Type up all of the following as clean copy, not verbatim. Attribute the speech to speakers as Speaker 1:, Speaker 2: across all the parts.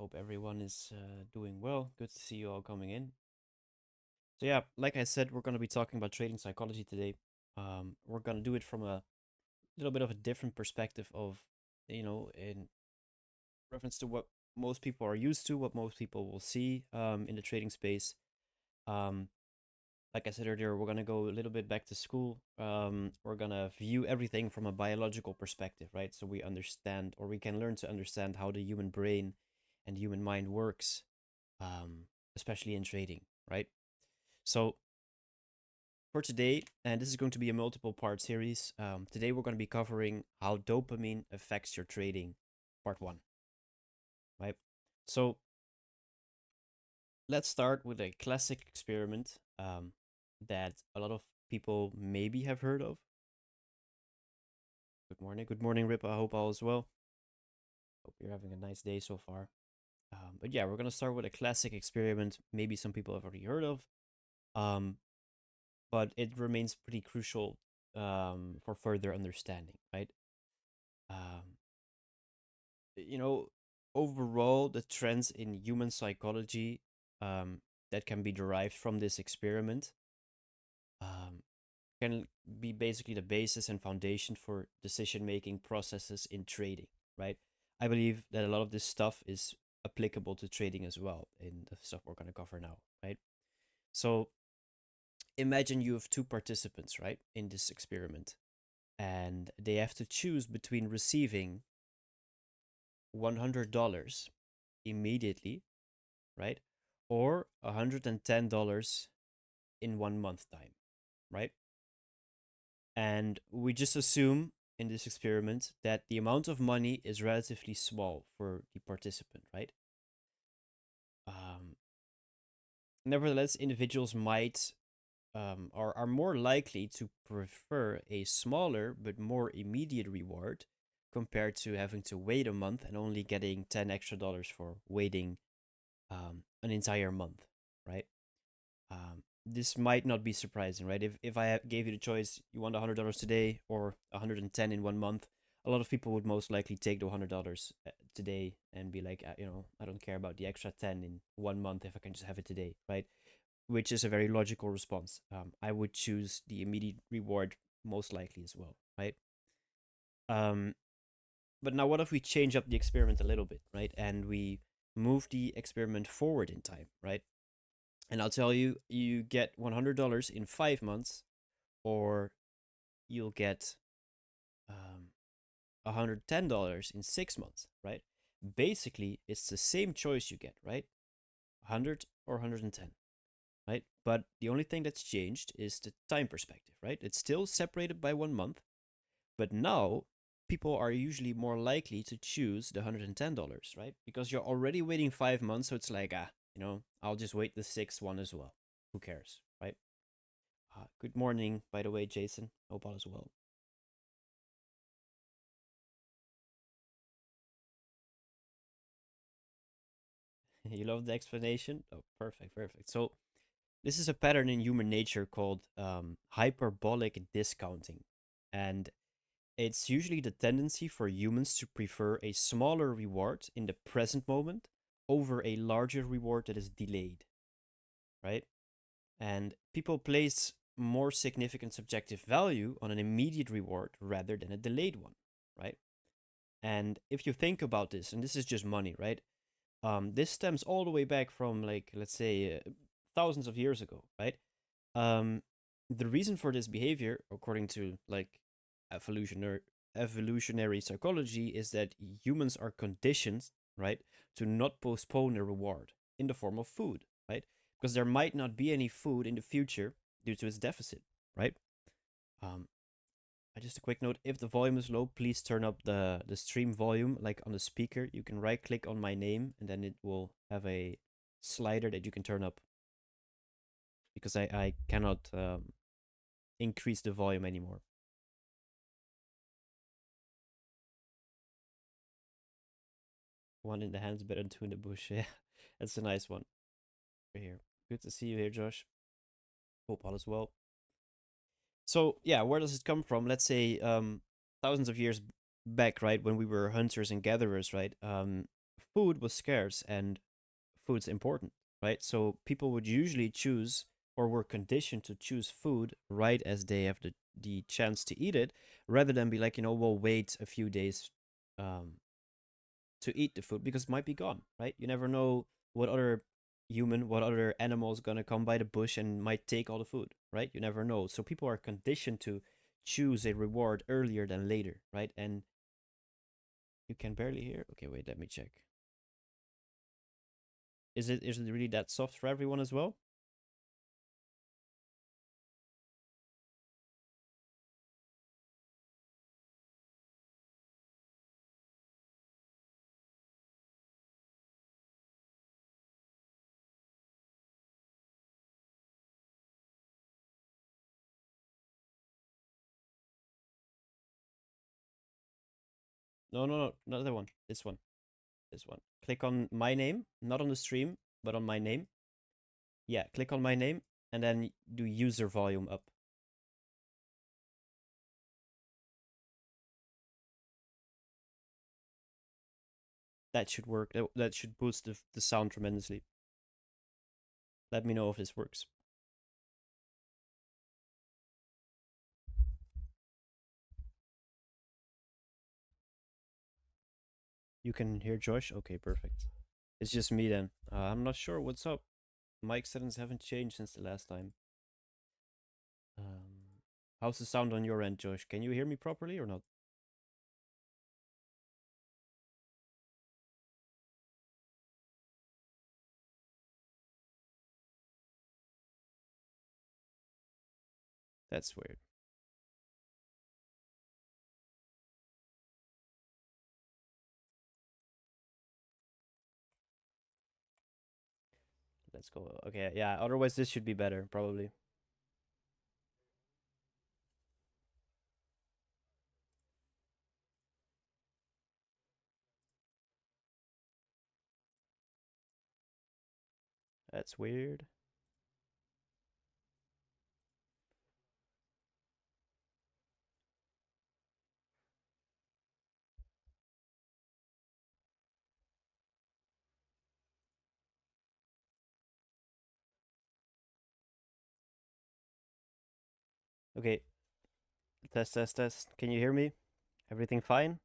Speaker 1: Hope everyone is doing well. Good to see you all coming in. So yeah, like I said, we're going to be talking about trading psychology today. We're going to do it from a little bit of a different perspective of, in reference to what most people are used to, what most people will see in the trading space. Um, like I said earlier, we're going to go a little bit back to school. We're going to view everything from a biological perspective, right? So we understand, or we can learn to understand how the human brain and human mind works, especially in trading, right? So for today, and this is going to be a multiple part series, today we're going to be covering how dopamine affects your trading, part one, right? So let's start with a classic experiment that a lot of people maybe have heard of. Good morning, Rip. I hope all is well. Hope you're having a nice day so far. But yeah, we're going to start with a classic experiment, maybe some people have already heard of. Um, but it remains pretty crucial for further understanding, right? Um, you know, Overall, the trends in human psychology um, that can be derived from this experiment um, can be basically the basis and foundation for decision making processes in trading, right? I believe that a lot of this stuff is applicable to trading as well in the stuff we're going to cover now, right? So imagine you have two participants, right, in this experiment, and they have to choose between receiving $100 immediately, right, or $110 in 1 month time, right? And we just assume in this experiment that the amount of money is relatively small for the participant, right? Um, Nevertheless, individuals might are more likely to prefer a smaller but more immediate reward compared to having to wait a month and only getting 10 extra dollars for waiting an entire month, right? This might not be surprising, right? If I gave you the choice, you want $100 today or 110 in 1 month, a lot of people would most likely take the $100 today and be like, I don't care about the extra 10 in 1 month if I can just have it today, right? Which is a very logical response. I would choose the immediate reward most likely as well, right? Um, but now, what if we change up the experiment a little bit, right? And we move the experiment forward in time, right? And I'll tell you, you get $100 in 5 months, or you'll get $110 in 6 months, right? Basically, it's the same choice you get, right? 100 or 110, right? But the only thing that's changed is the time perspective, right? It's still separated by 1 month, but now people are usually more likely to choose the $110, right? Because you're already waiting 5 months, so it's like, I'll just wait the sixth one as well. Who cares, right? Good morning, by the way, Jason. Hope all is well. You love the explanation? Oh, perfect, perfect. So, this is a pattern in human nature called hyperbolic discounting. And it's usually the tendency for humans to prefer a smaller reward in the present moment over a larger reward that is delayed, right? And people place more significant subjective value on an immediate reward rather than a delayed one, right? And if you think about this, and this is just money, right? This stems all the way back from, like, let's say, thousands of years ago, right? Um, the reason for this behavior, according to like evolutionary evolutionary psychology, is that humans are conditioned, right, to not postpone a reward in the form of food, right? Because there might not be any food in the future due to its deficit, right? Um, just a quick note: if the volume is low, please turn up the stream volume, like on the speaker. You can right click on my name, and then it will have a slider that you can turn up, because I cannot increase the volume anymore. One in the hands, better than two in the bush. Yeah, that's a nice one. Right here. Good to see you here, Josh. Hope all is well. So yeah, where does it come from? Let's say thousands of years back, right, when we were hunters and gatherers, right? food was scarce and food's important, right? So people would usually choose or were conditioned to choose food right as they have the chance to eat it, rather than be like, we'll wait a few days um, to eat the food because it might be gone, right? You never know what other animal is gonna come by the bush and might take all the food, right? You never know. So people are conditioned to choose a reward earlier than later, right? And you can barely hear. Okay, wait, let me check. Is it really that soft for everyone as well? No, no, no, not that one. This one. This one. Click on my name, not on the stream, but on my name. Yeah, click on my name and then do user volume up. That should work. That should boost the sound tremendously. Let me know if this works. You can hear Josh? Okay, perfect. It's just me then. I'm not sure what's up. Mic settings haven't changed since the last time. How's the sound on your end, Josh? Can you hear me properly or not? That's weird. Let's go. Okay, yeah, otherwise this should be better, probably. That's weird. Okay, test, test, test. Can you hear me? Everything fine?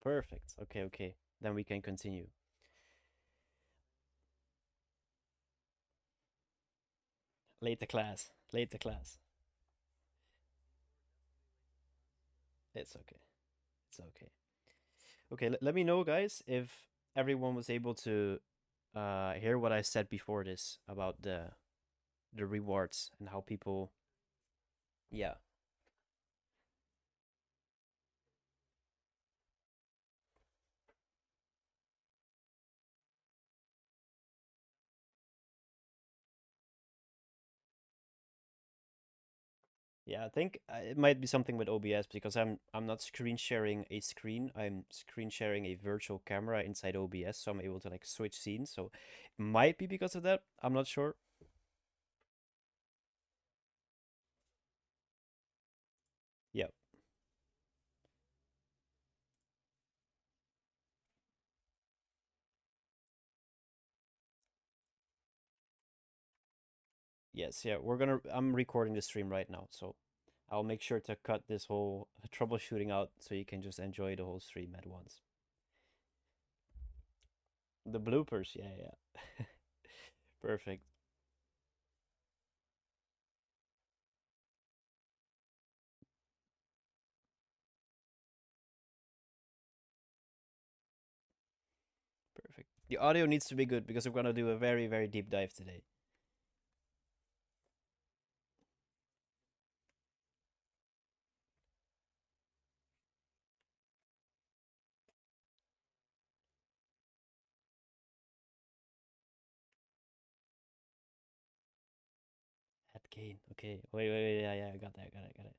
Speaker 1: Perfect. Okay, okay. Then we can continue. Late the class. Late the class. It's okay. It's okay. Okay, let me know, guys, if everyone was able to hear what I said before this about the rewards and how people. Yeah, yeah. I think it might be something with OBS because I'm not screen sharing a screen. I'm screen sharing a virtual camera inside OBS, so I'm able to like switch scenes. So it might be because of that. I'm not sure. Yeah. Yes. Yeah. I'm recording the stream right now, so I'll make sure to cut this whole troubleshooting out so you can just enjoy the whole stream at once. The bloopers, yeah, yeah. Perfect. Perfect. The audio needs to be good because we're gonna do a very, very deep dive today. Head gain. Okay. Wait, wait, wait. Yeah, yeah. I got that. Got it. Got it.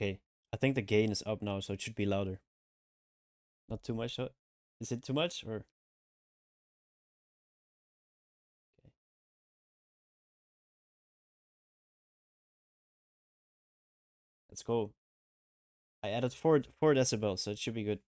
Speaker 1: Okay. I think the gain is up now, so it should be louder. Not too much. Is it too much or? Okay. Let's go. I added four decibels, so it should be good.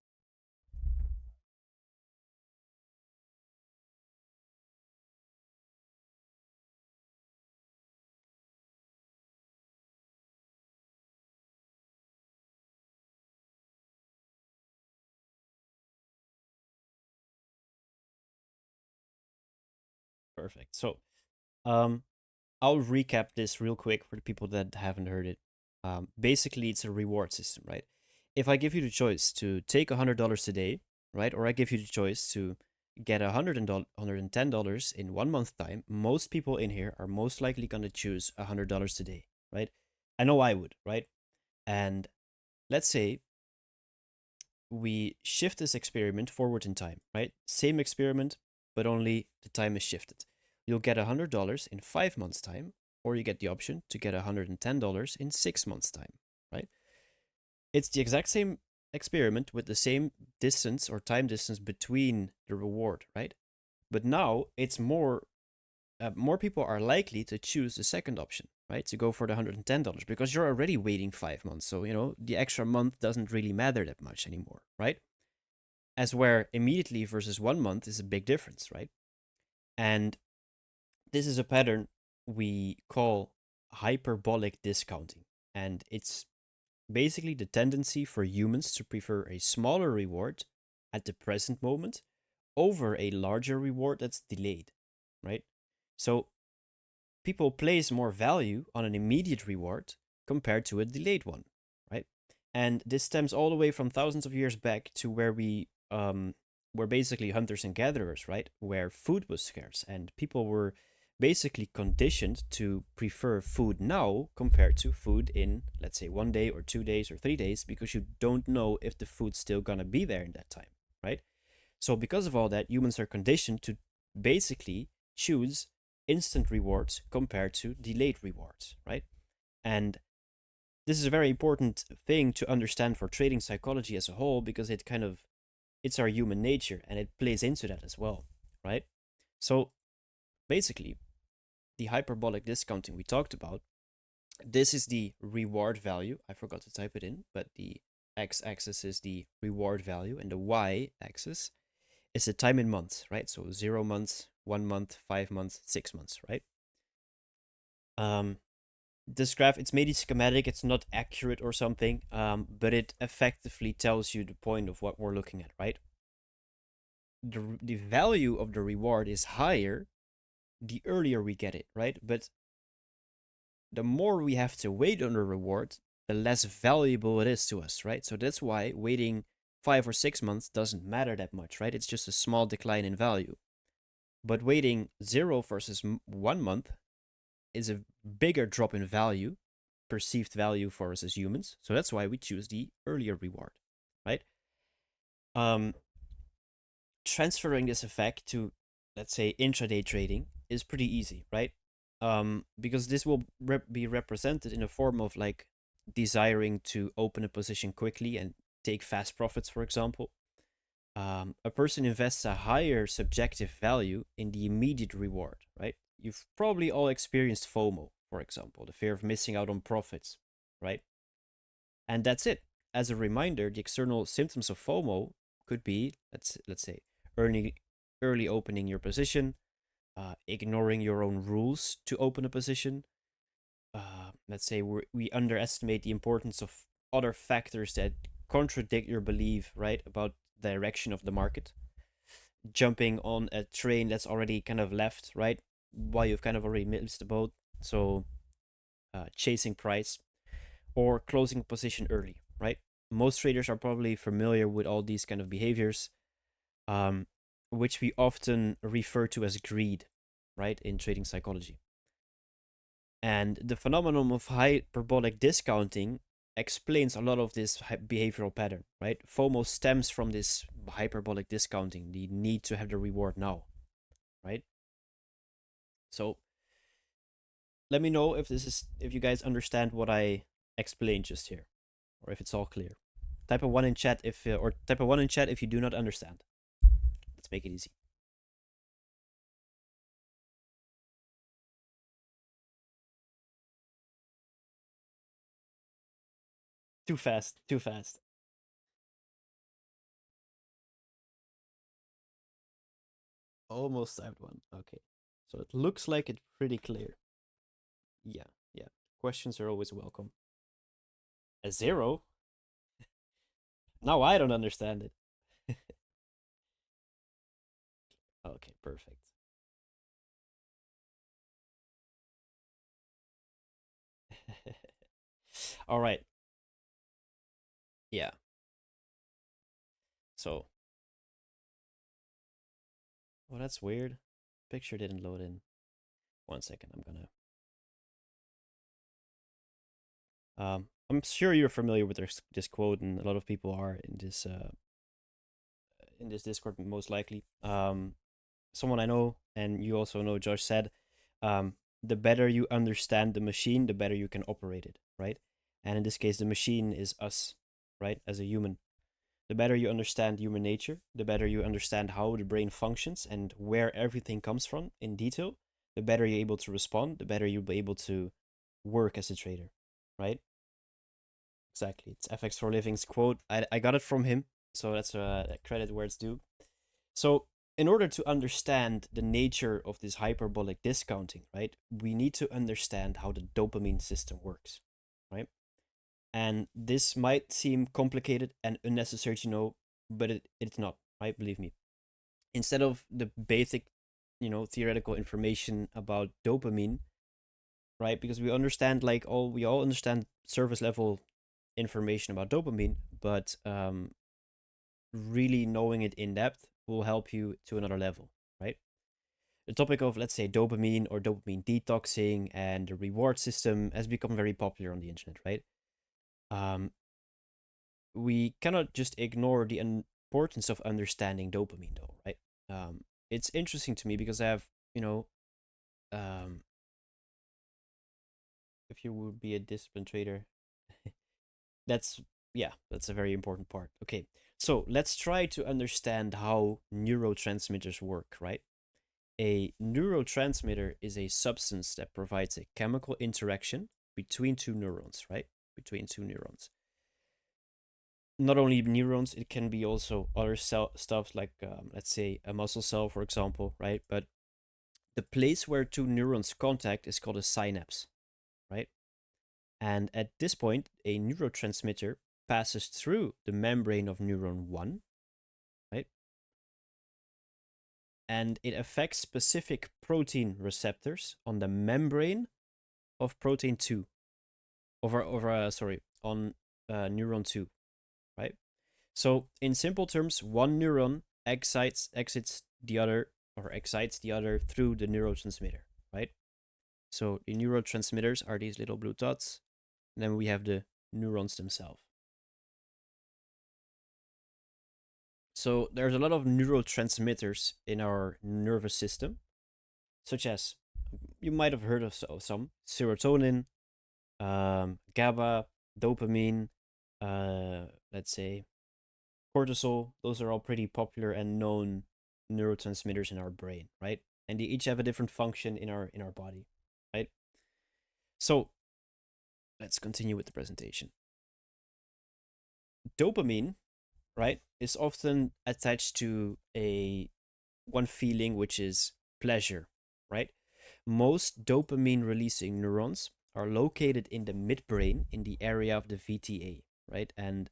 Speaker 1: Perfect. So, um, I'll recap this real quick for the people that haven't heard it. Basically, it's a reward system, right? If I give you the choice to take $100 today, right, or I give you the choice to get $110 in 1 month time, most people in here are most likely going to choose $100 today, right? I know I would, right? And let's say we shift this experiment forward in time, right? Same experiment, but only the time is shifted. You'll get $100 in 5 months' time, or you get the option to get $110 in 6 months' time, right? It's the exact same experiment with the same distance or time distance between the reward, right? But now it's more people are likely to choose the second option, right? To go for the $110 because you're already waiting 5 months. So, the extra month doesn't really matter that much anymore, right? As where immediately versus 1 month is a big difference, right? And this is a pattern we call hyperbolic discounting. And it's basically the tendency for humans to prefer a smaller reward at the present moment over a larger reward that's delayed, right? So people place more value on an immediate reward compared to a delayed one, right? And this stems all the way from thousands of years back to where we were basically hunters and gatherers, right? Where food was scarce and people were basically conditioned to prefer food now compared to food in, let's say, 1 day or 2 days or 3 days, because you don't know if the food's still gonna be there in that time, right? So because of all that, humans are conditioned to basically choose instant rewards compared to delayed rewards, right? And this is a very important thing to understand for trading psychology as a whole, because it's our human nature and it plays into that as well, right? So basically, the hyperbolic discounting we talked about, this is the reward value. I forgot to type it in, but the x-axis is the reward value and the y-axis is the time in months, right? So 0 months, 1 month, 5 months, 6 months, right? Um, this graph, it's maybe schematic, it's not accurate or something, but it effectively tells you the point of what we're looking at, right? The value of the reward is higher the earlier we get it, right? But the more we have to wait on the reward, the less valuable it is to us, right? So that's why waiting 5 or 6 months doesn't matter that much, right? It's just a small decline in value. But waiting 0 versus 1 month is a bigger drop in value, perceived value for us as humans. So that's why we choose the earlier reward, right? Um, Transferring this effect to, let's say, intraday trading is pretty easy, right? Because this will be represented in a form of like desiring to open a position quickly and take fast profits, for example. A person invests a higher subjective value in the immediate reward, right? You've probably all experienced FOMO, for example, the fear of missing out on profits, right? And that's it. As a reminder, the external symptoms of FOMO could be, let's say, early early opening your position, ignoring your own rules to open a position. Let's say we underestimate the importance of other factors that contradict your belief, right, about the direction of the market. Jumping on a train that's already kind of left, right, while you've kind of already missed the boat. So chasing price or closing a position early, right? Most traders are probably familiar with all these kind of behaviors, um, which we often refer to as greed, right, in trading psychology. And the phenomenon of hyperbolic discounting explains a lot of this behavioral pattern, right? FOMO stems from this hyperbolic discounting, the need to have the reward now, right? So let me know if you guys understand what I explained just here. or if it's all clear. Type a one in chat if, or type a one in chat if you do not understand. Let's make it easy. Too fast, too fast. Almost typed one. Okay. So it looks like it's pretty clear. Yeah, yeah. Questions are always welcome. A zero? Now I don't understand it. Okay, perfect. All right. Yeah. So, oh, that's weird. Picture didn't load in. 1 second. I'm gonna. I'm sure you're familiar with this quote, and a lot of people are in this Discord most likely. Someone I know, and you also know, Josh said, the better you understand the machine, the better you can operate it, right? And in this case, the machine is us, right? As a human. The better you understand human nature, the better you understand how the brain functions and where everything comes from in detail, the better you're able to respond, the better you'll be able to work as a trader, right? Exactly. It's FX for Living's quote. I got it from him, so that's credit where it's due. So, in order to understand the nature of this hyperbolic discounting, right, we need to understand how the dopamine system works, right? And this might seem complicated and unnecessary to know, but it's not, right? Believe me. Instead of the basic, theoretical information about dopamine, right? Because we understand, like, we all understand surface level information about dopamine, but really knowing it in depth will help you to another level, right? The topic of, let's say, dopamine or dopamine detoxing and the reward system has become very popular on the internet, right? Um, we cannot just ignore the importance of understanding dopamine, though, right? It's interesting to me because I have, um, if you would be a disciplined trader, that's, yeah, that's a very important part. Okay, so let's try to understand how neurotransmitters work, right? A neurotransmitter is a substance that provides a chemical interaction between two neurons, right? Between two neurons. Not only neurons, it can be also other stuff like, let's say, a muscle cell, for example, right? But the place where two neurons contact is called a synapse, right? And at this point, a neurotransmitter passes through the membrane of neuron 1, right? And it affects specific protein receptors on the membrane of protein 2, on neuron 2, right? So, in simple terms, one neuron exits the other, or excites the other through the neurotransmitter, right? So, the neurotransmitters are these little blue dots, and then we have the neurons themselves. So, there's a lot of neurotransmitters in our nervous system, such as, you might have heard of some: serotonin, GABA, dopamine, let's say cortisol. Those are all pretty popular and known neurotransmitters in our brain, right? And they each have a different function in our body, right? So let's continue with the presentation. Dopamine, right, is often attached to a one feeling, which is pleasure, right? Most dopamine releasing neurons are located in the midbrain in the area of the VTA, right? And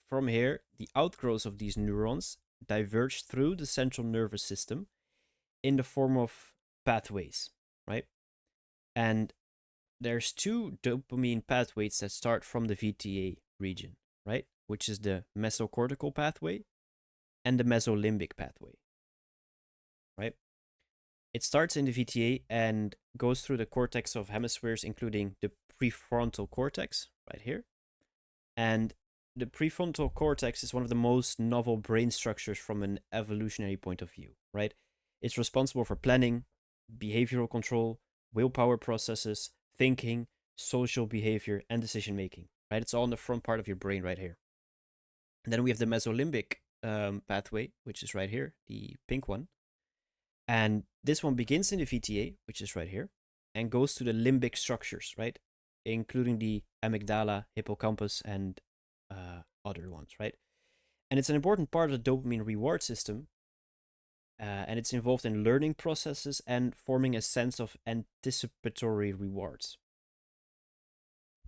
Speaker 1: from here, the outgrowths of these neurons diverge through the central nervous system in the form of pathways, right? And there's two dopamine pathways that start from the VTA region, right? Which is the mesocortical pathway and the mesolimbic pathway, right? It starts in the VTA and goes through the cortex of hemispheres, including the prefrontal cortex, right here. And the prefrontal cortex is one of the most novel brain structures from an evolutionary point of view, right? It's responsible for planning, behavioral control, willpower processes, thinking, social behavior, and decision making, right? It's all in the front part of your brain right here. And then we have the mesolimbic pathway, which is right here, the pink one. And this one begins in the VTA, which is right here, and goes to the limbic structures, right? Including the amygdala, hippocampus, and other ones, right? And it's an important part of the dopamine reward system. And it's involved in learning processes and forming a sense of anticipatory rewards.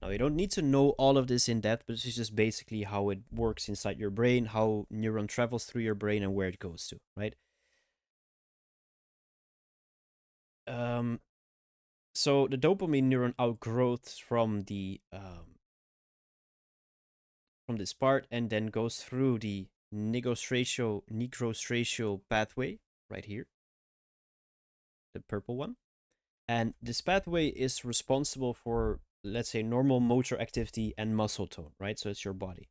Speaker 1: Now, you don't need to know all of this in depth, but this is just basically how it works inside your brain, how neuron travels through your brain, and where it goes to, right? So the dopamine neuron outgrowths from this part and then goes through the nigrostriatal pathway right here, the purple one. And this pathway is responsible for, let's say, normal motor activity and muscle tone, right? So it's your body.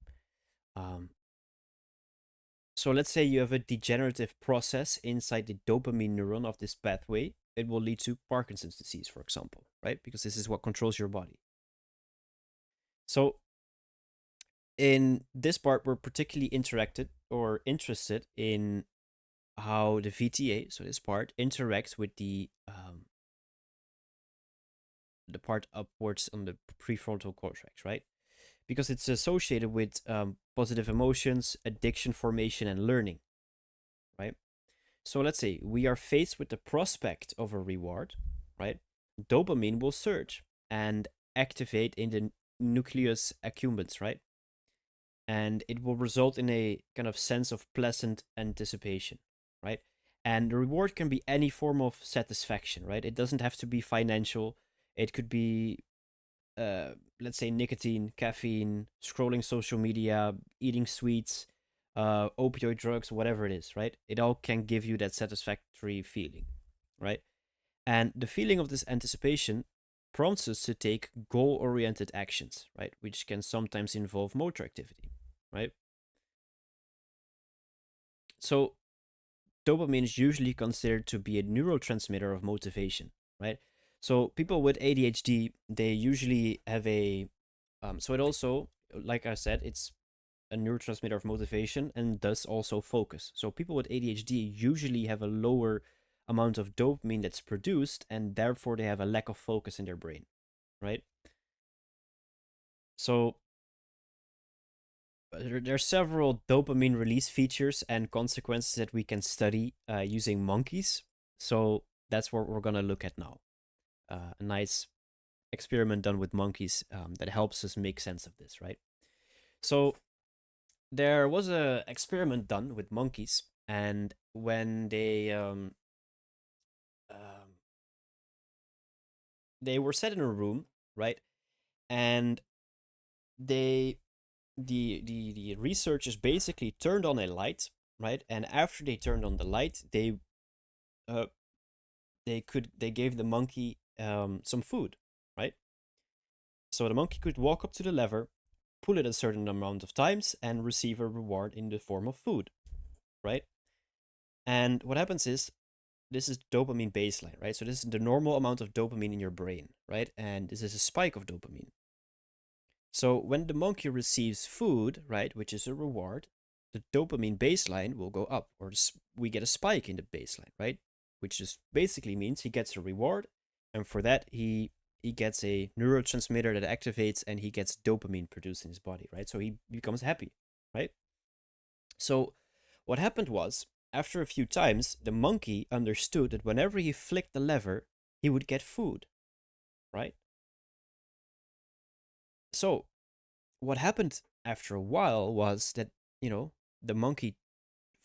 Speaker 1: So let's say you have a degenerative process inside the dopamine neuron of this pathway. It will lead to Parkinson's disease, for example, right? Because this is what controls your body. So in this part, we're particularly interested in how the VTA, so this part, interacts with the part upwards on the prefrontal cortex, right? Because it's associated with positive emotions, addiction formation, and learning, right? So let's say we are faced with the prospect of a reward, right? Dopamine will surge and activate in the nucleus accumbens, right? And it will result in a kind of sense of pleasant anticipation, right? And the reward can be any form of satisfaction, right? It doesn't have to be financial. It could be, let's say, nicotine, caffeine, scrolling social media, eating sweets, opioid drugs, whatever it is, right? It all can give you that satisfactory feeling, right? And the feeling of this anticipation prompts us to take goal-oriented actions, right? Which can sometimes involve motor activity, right? So dopamine is usually considered to be a neurotransmitter of motivation, right? So people with ADHD, they usually have so it also, like I said, it's a neurotransmitter of motivation and thus also focus. So people with ADHD usually have a lower amount of dopamine that's produced, and therefore they have a lack of focus in their brain, right? So there are several dopamine release features and consequences that we can study using monkeys. So that's what we're going to look at now. A nice experiment done with monkeys that helps us make sense of this, right? So there was a experiment done with monkeys, and when they were set in a room, right, and they the researchers basically turned on a light, right, and after they turned on the light, uh they gave the monkey some food, right? So the monkey could walk up to the lever, pull it a certain amount of times, and receive a reward in the form of food, right? And what happens is, this is dopamine baseline, right? So this is the normal amount of dopamine in your brain, right? And this is a spike of dopamine. So when the monkey receives food, right, which is a reward, the dopamine baseline will go up, or we get a spike in the baseline, right? Which just basically means he gets a reward, and for that he gets a neurotransmitter that activates, and he gets dopamine produced in his body, right? So he becomes happy, right? So what happened was, after a few times, the monkey understood that whenever he flicked the lever, he would get food, right? So what happened after a while was that, the monkey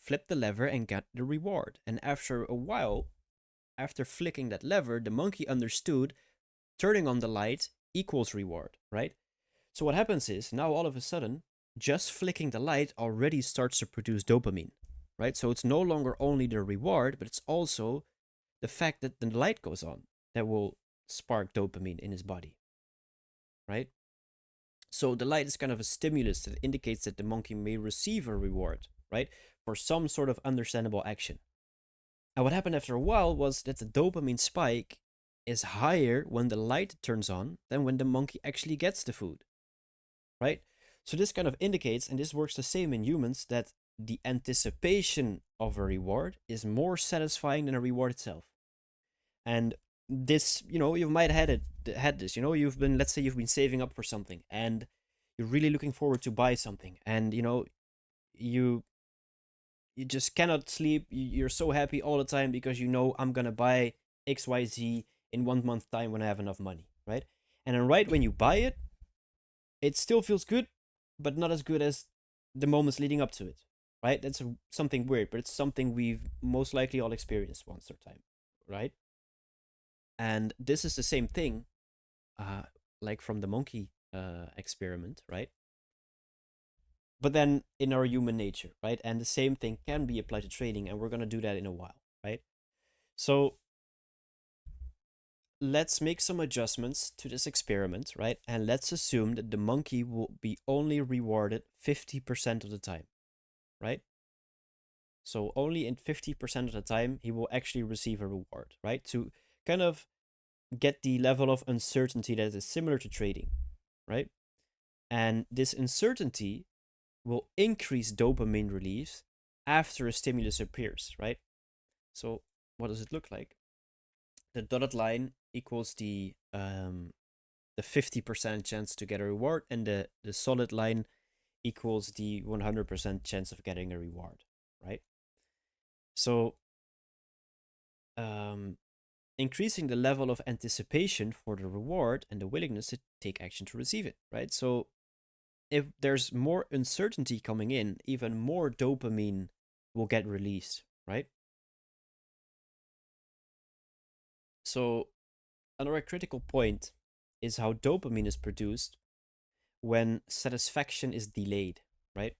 Speaker 1: flipped the lever and got the reward. And after a while, after flicking that lever, the monkey understood turning on the light equals reward, right? So what happens is, now all of a sudden, just flicking the light already starts to produce dopamine, right? So it's no longer only the reward, but it's also the fact that the light goes on that will spark dopamine in his body, right? So the light is kind of a stimulus that indicates that the monkey may receive a reward, right? For some sort of understandable action. And what happened after a while was that the dopamine spike is higher when the light turns on than when the monkey actually gets the food. right? So this kind of indicates, and this works the same in humans, that the anticipation of a reward is more satisfying than a reward itself. And this, you might have had this, you've been, let's say you've been saving up for something and you're really looking forward to buy something, and you you just cannot sleep. You're so happy all the time because I'm gonna buy XYZ in 1 month time when I have enough money, right? And then right when you buy it, it still feels good, but not as good as the moments leading up to it, right? That's something weird, but it's something we've most likely all experienced once or time, right? And this is the same thing, uh, like from the monkey experiment, right? But then in our human nature, right? And the same thing can be applied to trading, and we're gonna do that in a while, right? So let's make some adjustments to this experiment, right? And let's assume that the monkey will be only rewarded 50% of the time, right? So only in 50% of the time he will actually receive a reward, right? To kind of get the level of uncertainty that is similar to trading, right? And this uncertainty will increase dopamine release after a stimulus appears, right? So what does it look like? The dotted line equals the 50% chance to get a reward, and the solid line equals the 100% chance of getting a reward, right? So um, increasing the level of anticipation for the reward and the willingness to take action to receive it, right? So if there's more uncertainty coming in, even more dopamine will get released, right? So another critical point is how dopamine is produced when satisfaction is delayed, right?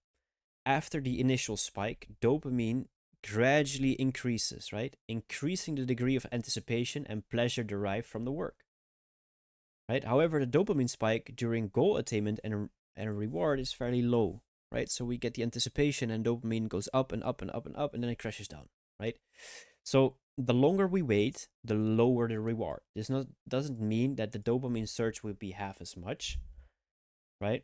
Speaker 1: After the initial spike, dopamine gradually increases, right? Increasing the degree of anticipation and pleasure derived from the work, right? However, the dopamine spike during goal attainment and a reward is fairly low, right? So we get the anticipation and dopamine goes up and up and up and up, and then it crashes down, right? So the longer we wait, the lower the reward. This not doesn't mean that the dopamine surge will be half as much, right?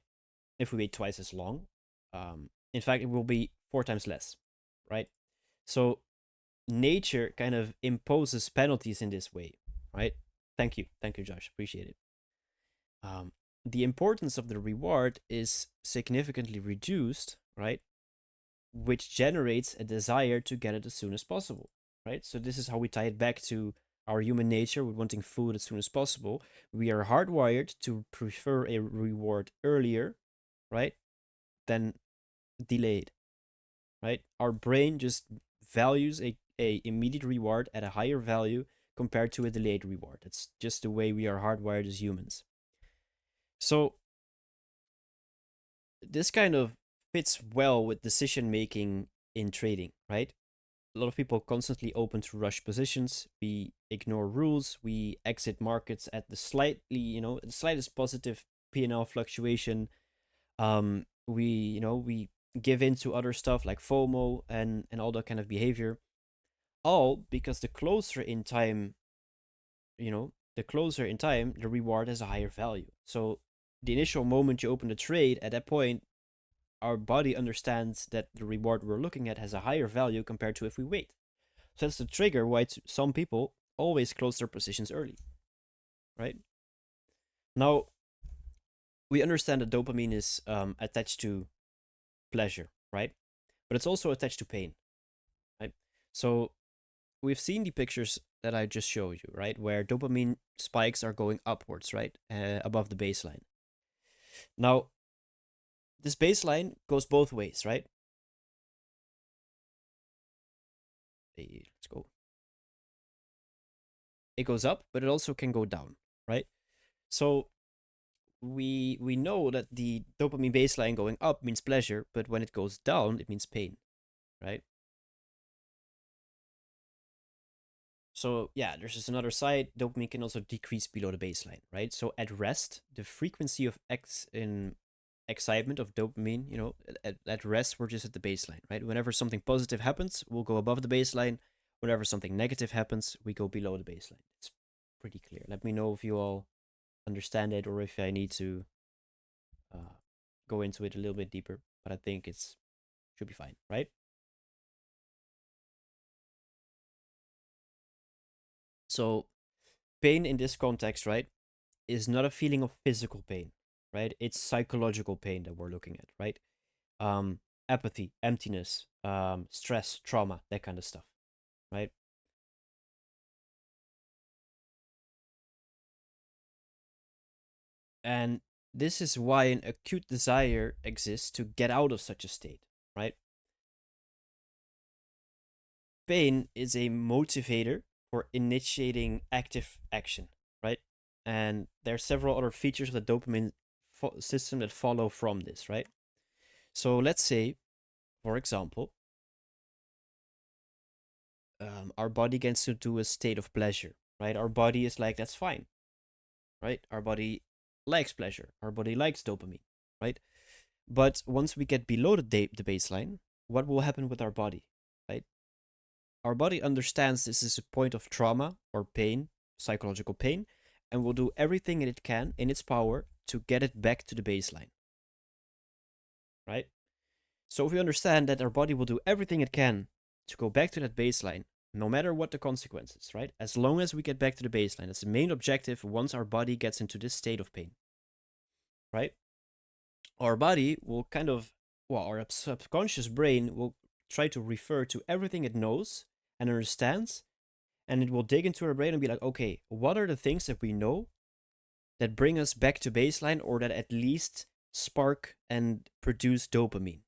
Speaker 1: If we wait twice as long. In fact, it will be 4 times less, right? So nature kind of imposes penalties in this way, right? Thank you, Josh. Appreciate it. The importance of the reward is significantly reduced, right? Which generates a desire to get it as soon as possible, right? So this is how we tie it back to our human nature with wanting food as soon as possible. We are hardwired to prefer a reward earlier, right, than delayed, right? Our brain just values a immediate reward at a higher value compared to a delayed reward. That's just the way we are hardwired as humans. So this kind of fits well with decision making in trading, right? A lot of people constantly open to rush positions. We ignore rules. We exit markets at the slightest positive P&L fluctuation. We give in to other stuff like FOMO and all that kind of behavior. All because the closer in time, the reward has a higher value. So the initial moment you open the trade, at that point, our body understands that the reward we're looking at has a higher value compared to if we wait. So that's the trigger why some people always close their positions early, right? Now, we understand that dopamine is attached to pleasure, right? But it's also attached to pain, right? So we've seen the pictures that I just showed you, right? Where dopamine spikes are going upwards, right? Above the baseline. Now, this baseline goes both ways, right? Hey, let's go. It goes up, but it also can go down, right? So we know that the dopamine baseline going up means pleasure, but when it goes down, it means pain, right? So yeah, there's just another side. Dopamine can also decrease below the baseline, right? So at rest, the frequency of excitement of dopamine, at rest, we're just at the baseline, right? Whenever something positive happens, we'll go above the baseline. Whenever something negative happens, we go below the baseline. It's pretty clear. Let me know if you all understand it or if I need to go into it a little bit deeper, but I think it's should be fine, right? So pain in this context, right, is not a feeling of physical pain, right? It's psychological pain that we're looking at, right? Um, Apathy, emptiness, stress, trauma, that kind of stuff, right? And this is why an acute desire exists to get out of such a state, right? Pain is a motivator for initiating active action, right? And there are several other features of the dopamine system that follow from this, right? So let's say, for example, our body gets into a state of pleasure, right? Our body is like, that's fine, right? Our body likes pleasure. Our body likes dopamine, right? But once we get below the baseline, what will happen with our body, right? Our body understands this is a point of trauma or pain, psychological pain, and will do everything it can in its power to get it back to the baseline, right? So if we understand that our body will do everything it can to go back to that baseline, no matter what the consequences, right? As long as we get back to the baseline, that's the main objective once our body gets into this state of pain, right? Our body will kind of, well, our subconscious brain will try to refer to everything it knows and understands, and it will dig into our brain and be like, okay, what are the things that we know that bring us back to baseline or that at least spark and produce dopamine,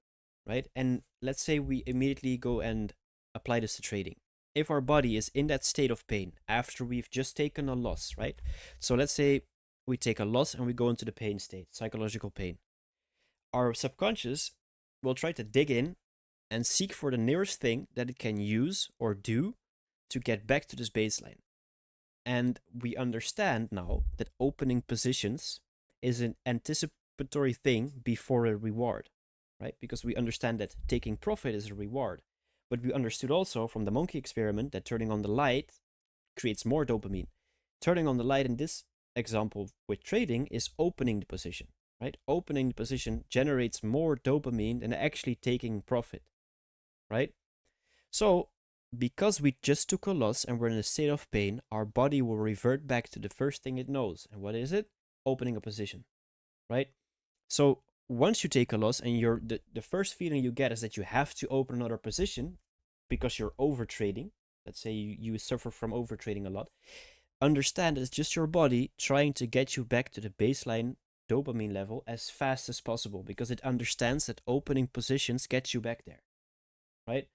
Speaker 1: right? And let's say we immediately go and apply this to trading. If our body is in that state of pain after we've just taken a loss, right? So let's say we take a loss and we go into the pain state, psychological pain. Our subconscious will try to dig in and seek for the nearest thing that it can use or do to get back to this baseline. And we understand now that opening positions is an anticipatory thing before a reward, right? Because we understand that taking profit is a reward. But we understood also from the monkey experiment that turning on the light creates more dopamine. Turning on the light in this example with trading is opening the position, right? Opening the position generates more dopamine than actually taking profit, right? So, because we just took a loss and we're in a state of pain, our body will revert back to the first thing it knows. And what is it? Opening a position, right? So, once you take a loss and the first feeling you get is that you have to open another position because you're over trading. Let's say you suffer from over trading a lot. Understand that it's just your body trying to get you back to the baseline dopamine level as fast as possible because it understands that opening positions gets you back there, right?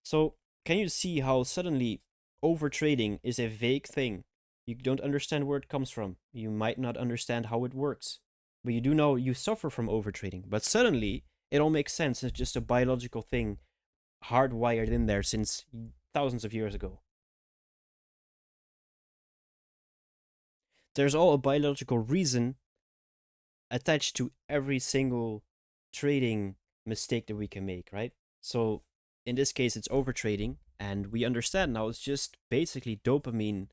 Speaker 1: So, can you see how suddenly overtrading is a vague thing? You don't understand where it comes from. You might not understand how it works. But you do know you suffer from overtrading. But suddenly, it all makes sense. It's just a biological thing hardwired in there since thousands of years ago. There's all a biological reason attached to every single trading mistake that we can make, right? So in this case, it's overtrading, and we understand now it's just basically dopamine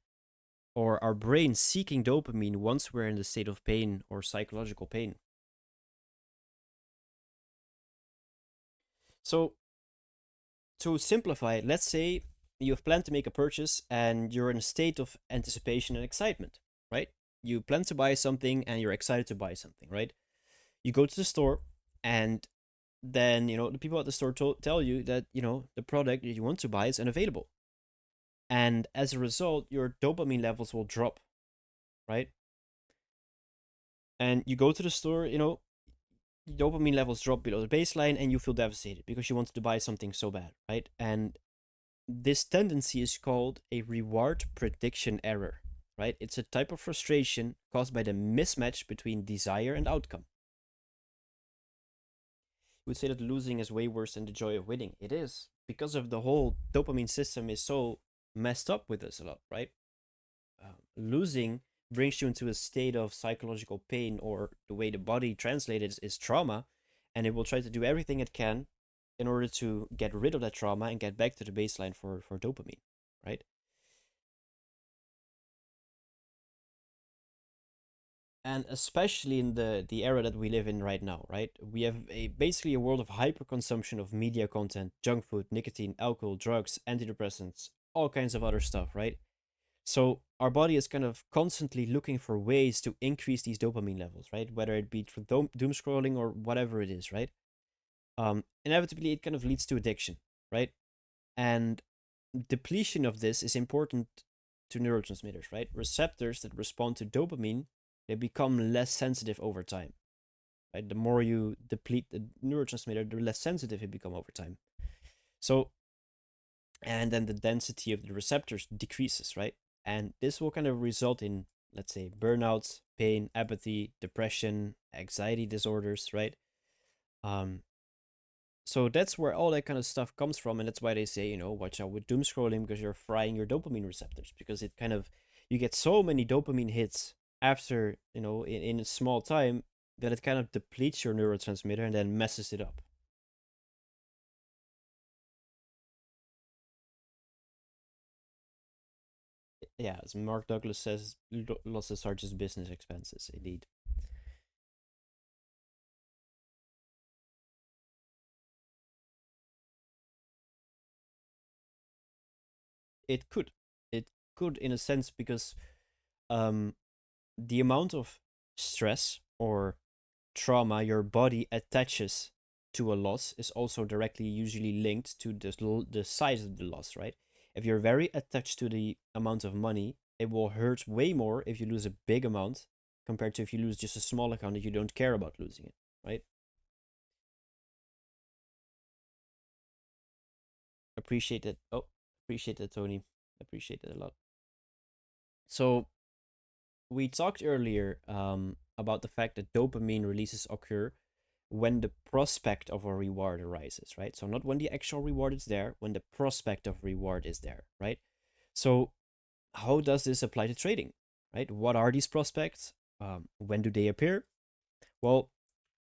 Speaker 1: or our brain seeking dopamine once we're in the state of pain or psychological pain. So to simplify, let's say you have planned to make a purchase and you're in a state of anticipation and excitement, right? You plan to buy something and you're excited to buy something, right? You go to the store and then, the people at the store tell you that, the product that you want to buy is unavailable. And as a result, your dopamine levels will drop, right? And you go to the store, dopamine levels drop below the baseline and you feel devastated because you wanted to buy something so bad, right? And this tendency is called a reward prediction error, right? It's a type of frustration caused by the mismatch between desire and outcome. You would say that losing is way worse than the joy of winning. It is, because of the whole dopamine system is so messed up with us a lot, right? Losing brings you into a state of psychological pain, or the way the body translates is trauma, and it will try to do everything it can in order to get rid of that trauma and get back to the baseline for dopamine, right? And especially in the era that we live in right now, right? We have basically a world of hyper consumption of media content, junk food, nicotine, alcohol, drugs, antidepressants, all kinds of other stuff, right? So our body is kind of constantly looking for ways to increase these dopamine levels, right? Whether it be through doom scrolling or whatever it is, right? Inevitably it kind of leads to addiction, right? And depletion of this is important to neurotransmitters, right? Receptors that respond to dopamine, they become less sensitive over time, right? The more you deplete the neurotransmitter, the less sensitive it become over time. So, and then the density of the receptors decreases, right? And this will kind of result in, let's say, burnouts, pain, apathy, depression, anxiety disorders, right? Um, so that's where all that kind of stuff comes from, and that's why they say, watch out with doom scrolling because you're frying your dopamine receptors, because it kind of, you get so many dopamine hits after, in a small time, that it kind of depletes your neurotransmitter and then messes it up. Yeah, as Mark Douglas says, losses are just business expenses. Indeed, it could, it could in a sense, because um, the amount of stress or trauma your body attaches to a loss is also directly usually linked to the size of the loss, right? If you're very attached to the amount of money, it will hurt way more if you lose a big amount compared to if you lose just a small account that you don't care about losing it, right? Appreciate it. Oh, appreciate it, Tony. Appreciate it a lot. So we talked earlier about the fact that dopamine releases occur when the prospect of a reward arises, right? So not when the actual reward is there, when the prospect of reward is there, right? So how does this apply to trading, right? What are these prospects? When do they appear? Well,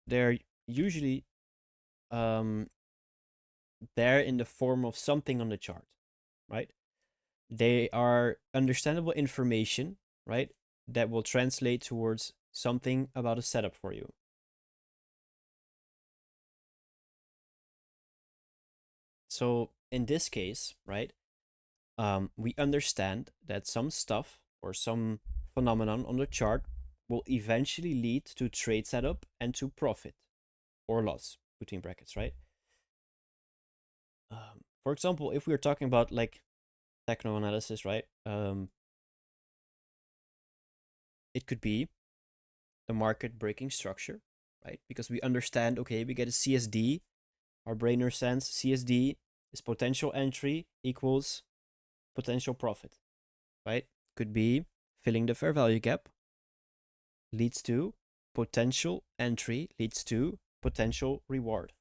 Speaker 1: they're usually um, there in the form of something on the chart, right? They are understandable information, right? That will translate towards something about a setup for you. So in this case, right, we understand that some stuff or some phenomenon on the chart will eventually lead to trade setup and to profit or loss between brackets, right? For example, if we are talking about like techno analysis, right? It could be a market breaking structure, right? Because we understand, okay, we get a CSD, our brain understands CSD is potential entry equals potential profit, right? Could be filling the fair value gap leads to potential entry leads to potential reward.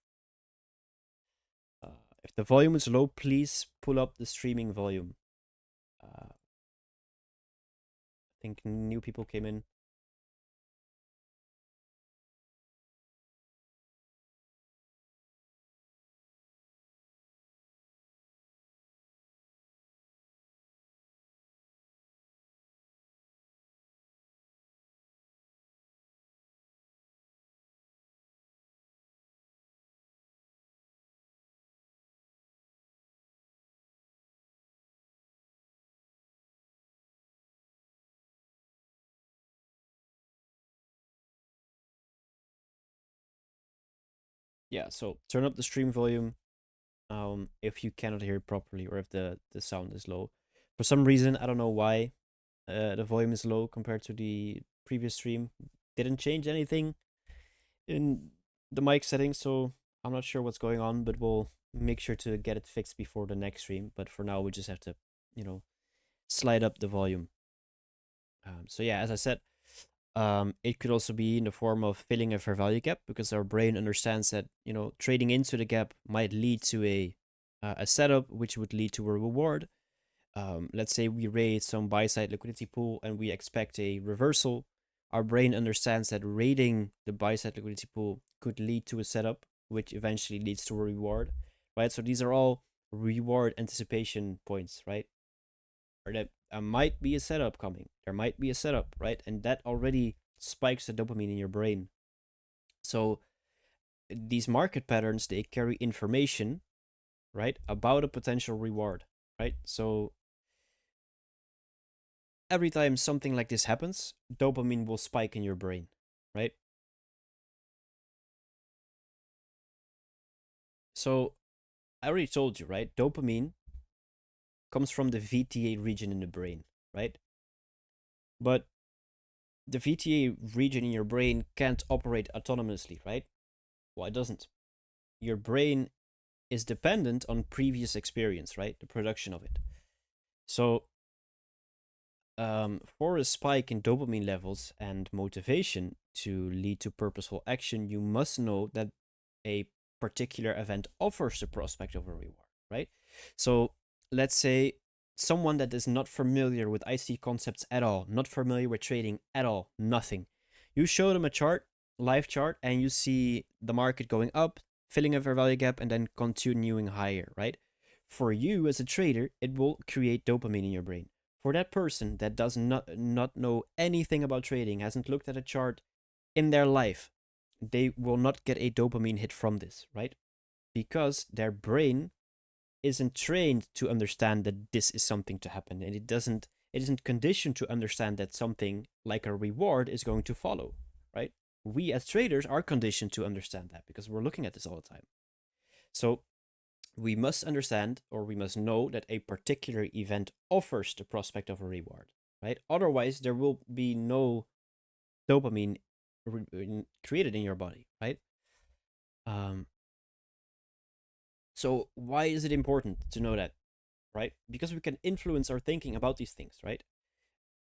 Speaker 1: Uh, if the volume is low, please pull up the streaming volume. I think new people came in. Yeah, so turn up the stream volume if you cannot hear it properly or if the sound is low. For some reason, I don't know why the volume is low compared to the previous stream. Didn't change anything in the mic settings, so I'm not sure what's going on, but we'll make sure to get it fixed before the next stream. But for now, we just have to, you know, slide up the volume. So yeah, as I said, it could also be in the form of filling a fair value gap because our brain understands that trading into the gap might lead to a setup which would lead to a reward. Let's say we raise some buy side liquidity pool and we expect a reversal. Our brain understands that raiding the buy side liquidity pool could lead to a setup, which eventually leads to a reward, right? So these are all reward anticipation points, right? Or that might be a setup coming. There might be a setup, right? And that already spikes the dopamine in your brain. So these market patterns, they carry information, right, about a potential reward, right? So every time something like this happens, dopamine will spike in your brain, right? So I already told you, right? Dopamine comes from the VTA region in the brain, right? But the VTA region in your brain can't operate autonomously, right? Well, it doesn't. Your brain is dependent on previous experience, right? The production of it. So, for a spike in dopamine levels and motivation to lead to purposeful action, you must know that a particular event offers the prospect of a reward, right? So, let's say someone that is not familiar with IC concepts at all, not familiar with trading at all, nothing. You show them a chart, live chart, and you see the market going up, filling a fair value gap, and then continuing higher, right? For you as a trader, it will create dopamine in your brain. For that person that does not know anything about trading, hasn't looked at a chart in their life, they will not get a dopamine hit from this, right? Because their brain isn't trained to understand that this is something to happen, and it isn't conditioned to understand that something like a reward is going to follow, right? We as traders are conditioned to understand that because we're looking at this all the time. So we must understand, or we must know, that a particular event offers the prospect of a reward, right? Otherwise, there will be no dopamine created in your body, right? Um, so why is it important to know that, right? Because we can influence our thinking about these things, right?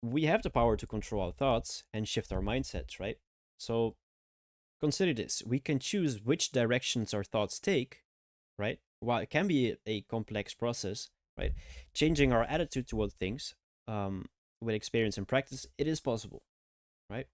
Speaker 1: We have the power to control our thoughts and shift our mindsets, right? So consider this: we can choose which directions our thoughts take, right? While it can be a complex process, right? Changing our attitude toward things, um, with experience and practice, it is possible, right?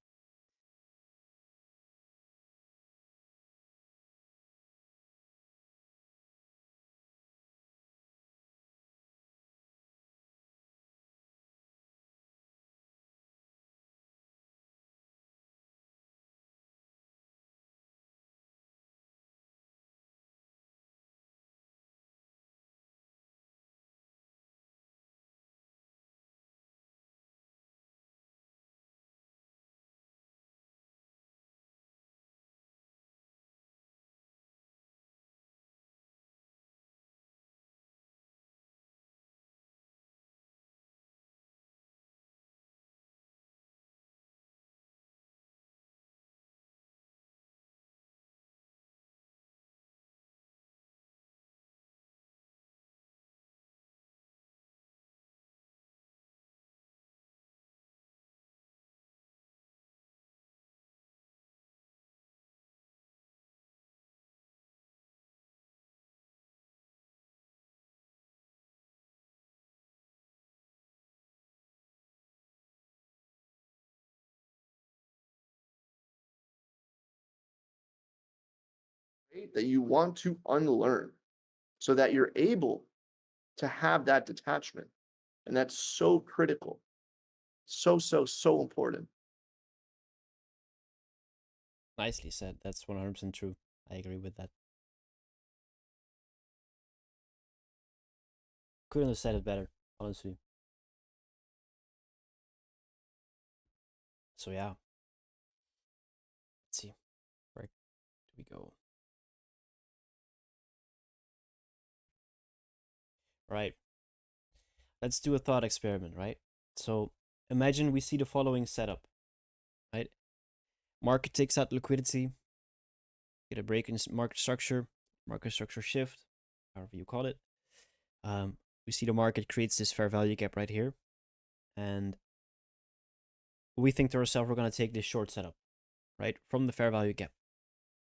Speaker 2: That you want to unlearn so that you're able to have that detachment. And that's so critical. So, so, so important.
Speaker 1: Nicely said. That's 100% true. I agree with that. Couldn't have said it better, honestly. So yeah, let's see. Where do we go? Right. Let's do a thought experiment, right? So imagine we see the following setup, right? Market takes out liquidity, get a break in market structure shift, however you call it. We see the market creates this fair value gap right here, and we think to ourselves we're going to take this short setup, right, from the fair value gap,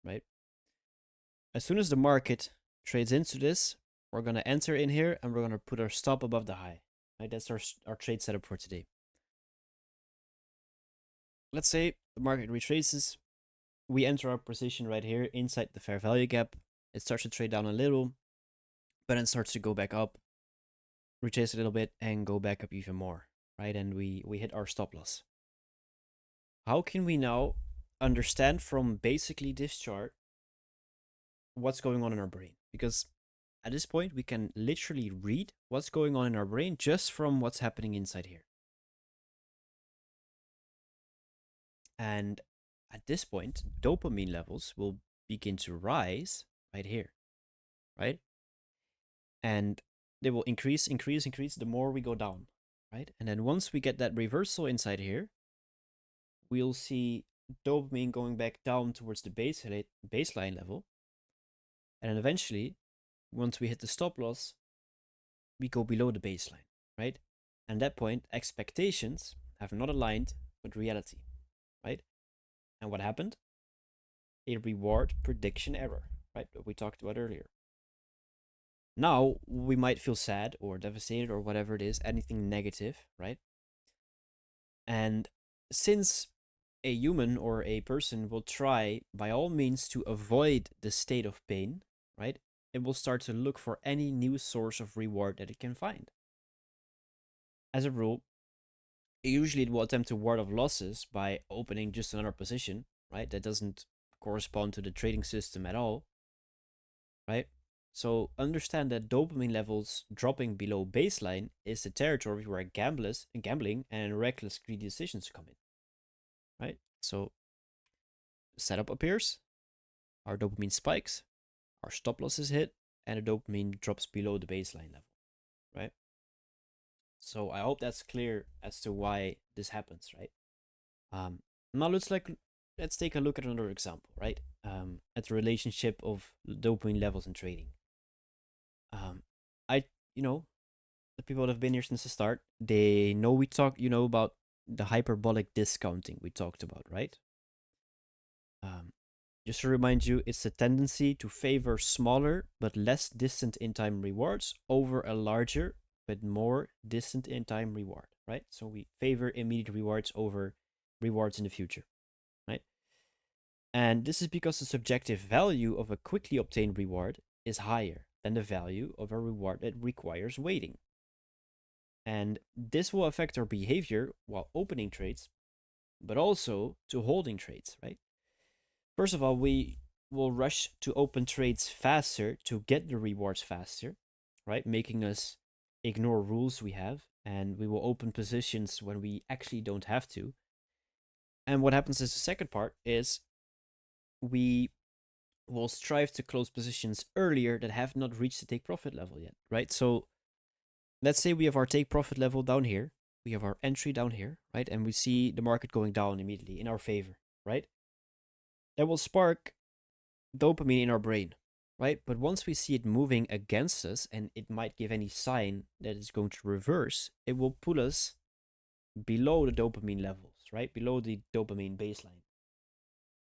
Speaker 1: right? As soon as the market trades into this, we're going to enter in here and we're going to put our stop above the high, right? That's our trade setup for today. Let's say the market retraces, we enter our position right here inside the fair value gap. It starts to trade down a little, but then starts to go back up, retrace a little bit, and go back up even more, right? And we hit our stop loss. how can we now understand from basically this chart what's going on in our brain? Because at this point, we can literally read what's going on in our brain just from what's happening inside here. And at this point, dopamine levels will begin to rise right here, right? And they will increase the more we go down, right? And then once we get that reversal inside here, we'll see dopamine going back down towards the baseline level. And then eventually, once we hit the stop loss, we go below the baseline, right? And at that point, expectations have not aligned with reality, right? And what happened? A reward prediction error, right? That we talked about earlier. Now, we might feel sad or devastated or whatever it is, anything negative, right? And since a human or a person will try by all means to avoid the state of pain, right? It will start to look for any new source of reward that it can find. As a rule, usually it will attempt to ward off losses by opening just another position, right? That doesn't correspond to the trading system at all, right? So understand that dopamine levels dropping below baseline is the territory where gambling and reckless greedy decisions come in, right? So setup appears, our dopamine spikes, our stop loss is hit, and the dopamine drops below the baseline level, right? So I hope that's clear as to why this happens, right? Now let's take a look at another example, right? At the relationship of dopamine levels in trading. I the people that have been here since the start, they know we talk, about the hyperbolic discounting we talked about, right? Um, just to remind you, it's the tendency to favor smaller but less distant in time rewards over a larger but more distant in time reward, right? So we favor immediate rewards over rewards in the future, right? And this is because the subjective value of a quickly obtained reward is higher than the value of a reward that requires waiting. And this will affect our behavior while opening trades, but also to holding trades, right? First of all, we will rush to open trades faster to get the rewards faster, right? Making us ignore rules we have, and we will open positions when we actually don't have to. And what happens is the second part is we will strive to close positions earlier that have not reached the take profit level yet, right? So let's say we have our take profit level down here, we have our entry down here, right? And we see the market going down immediately in our favor, right? That will spark dopamine in our brain, right? But once we see it moving against us and it might give any sign that it's going to reverse, it will pull us below the dopamine levels, right? Below the dopamine baseline.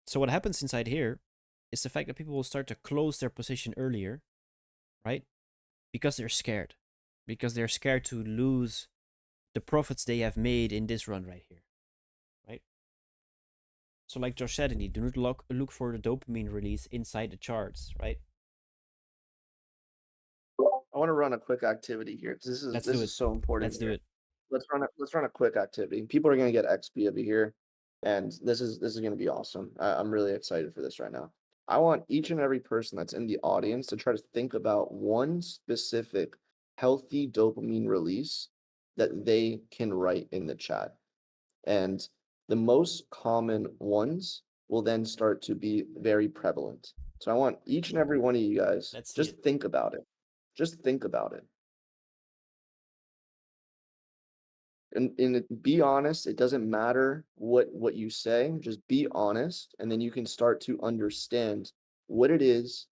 Speaker 1: So what happens inside here is the fact that people will start to close their position earlier, right? Because they're scared. Because they're scared to lose the profits they have made in this run right here, right? So like Josh said, indeed, do not look for the dopamine release inside the charts, right?
Speaker 2: I want to run a quick activity here because this is
Speaker 1: Let's
Speaker 2: this
Speaker 1: do
Speaker 2: is
Speaker 1: it.
Speaker 2: so important
Speaker 1: Let's do
Speaker 2: here.
Speaker 1: it.
Speaker 2: Let's run a quick activity. People are gonna get XP over here, and this is gonna be awesome. I'm really excited for this right now. I want each and every person that's in the audience to try to think about one specific healthy dopamine release that they can write in the chat. And the most common ones will then start to be very prevalent. So I want each and every one of you guys
Speaker 1: Let's see
Speaker 2: just
Speaker 1: it.
Speaker 2: think about it. Just think about it. And be honest. It doesn't matter what you say. Just be honest, and then you can start to understand what it is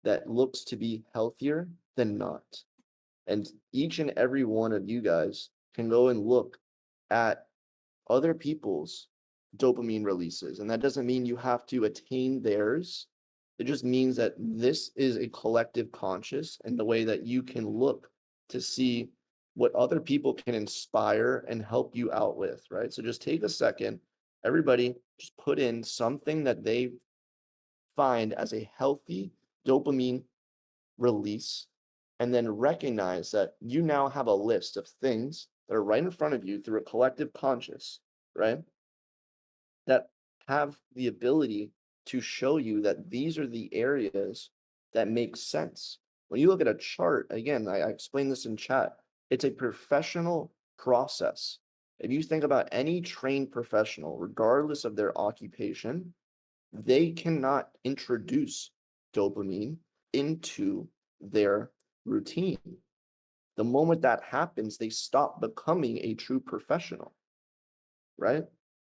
Speaker 2: that looks to be healthier than not. And each and every one of you guys can go and look at other people's dopamine releases. And that doesn't mean you have to attain theirs. It just means that this is a collective conscious and the way that you can look to see what other people can inspire and help you out with, right? So just take a second, everybody, just put in something that they find as a healthy dopamine release, and then recognize that you now have a list of things that are right in front of you through a collective conscious, right? that have the ability to show you that these are the areas that make sense. When you look at a chart, again, I explained this in chat, it's a professional process. If you think about any trained professional, regardless of their occupation, they cannot introduce dopamine into their routine. The moment that happens, they stop becoming a true professional, right?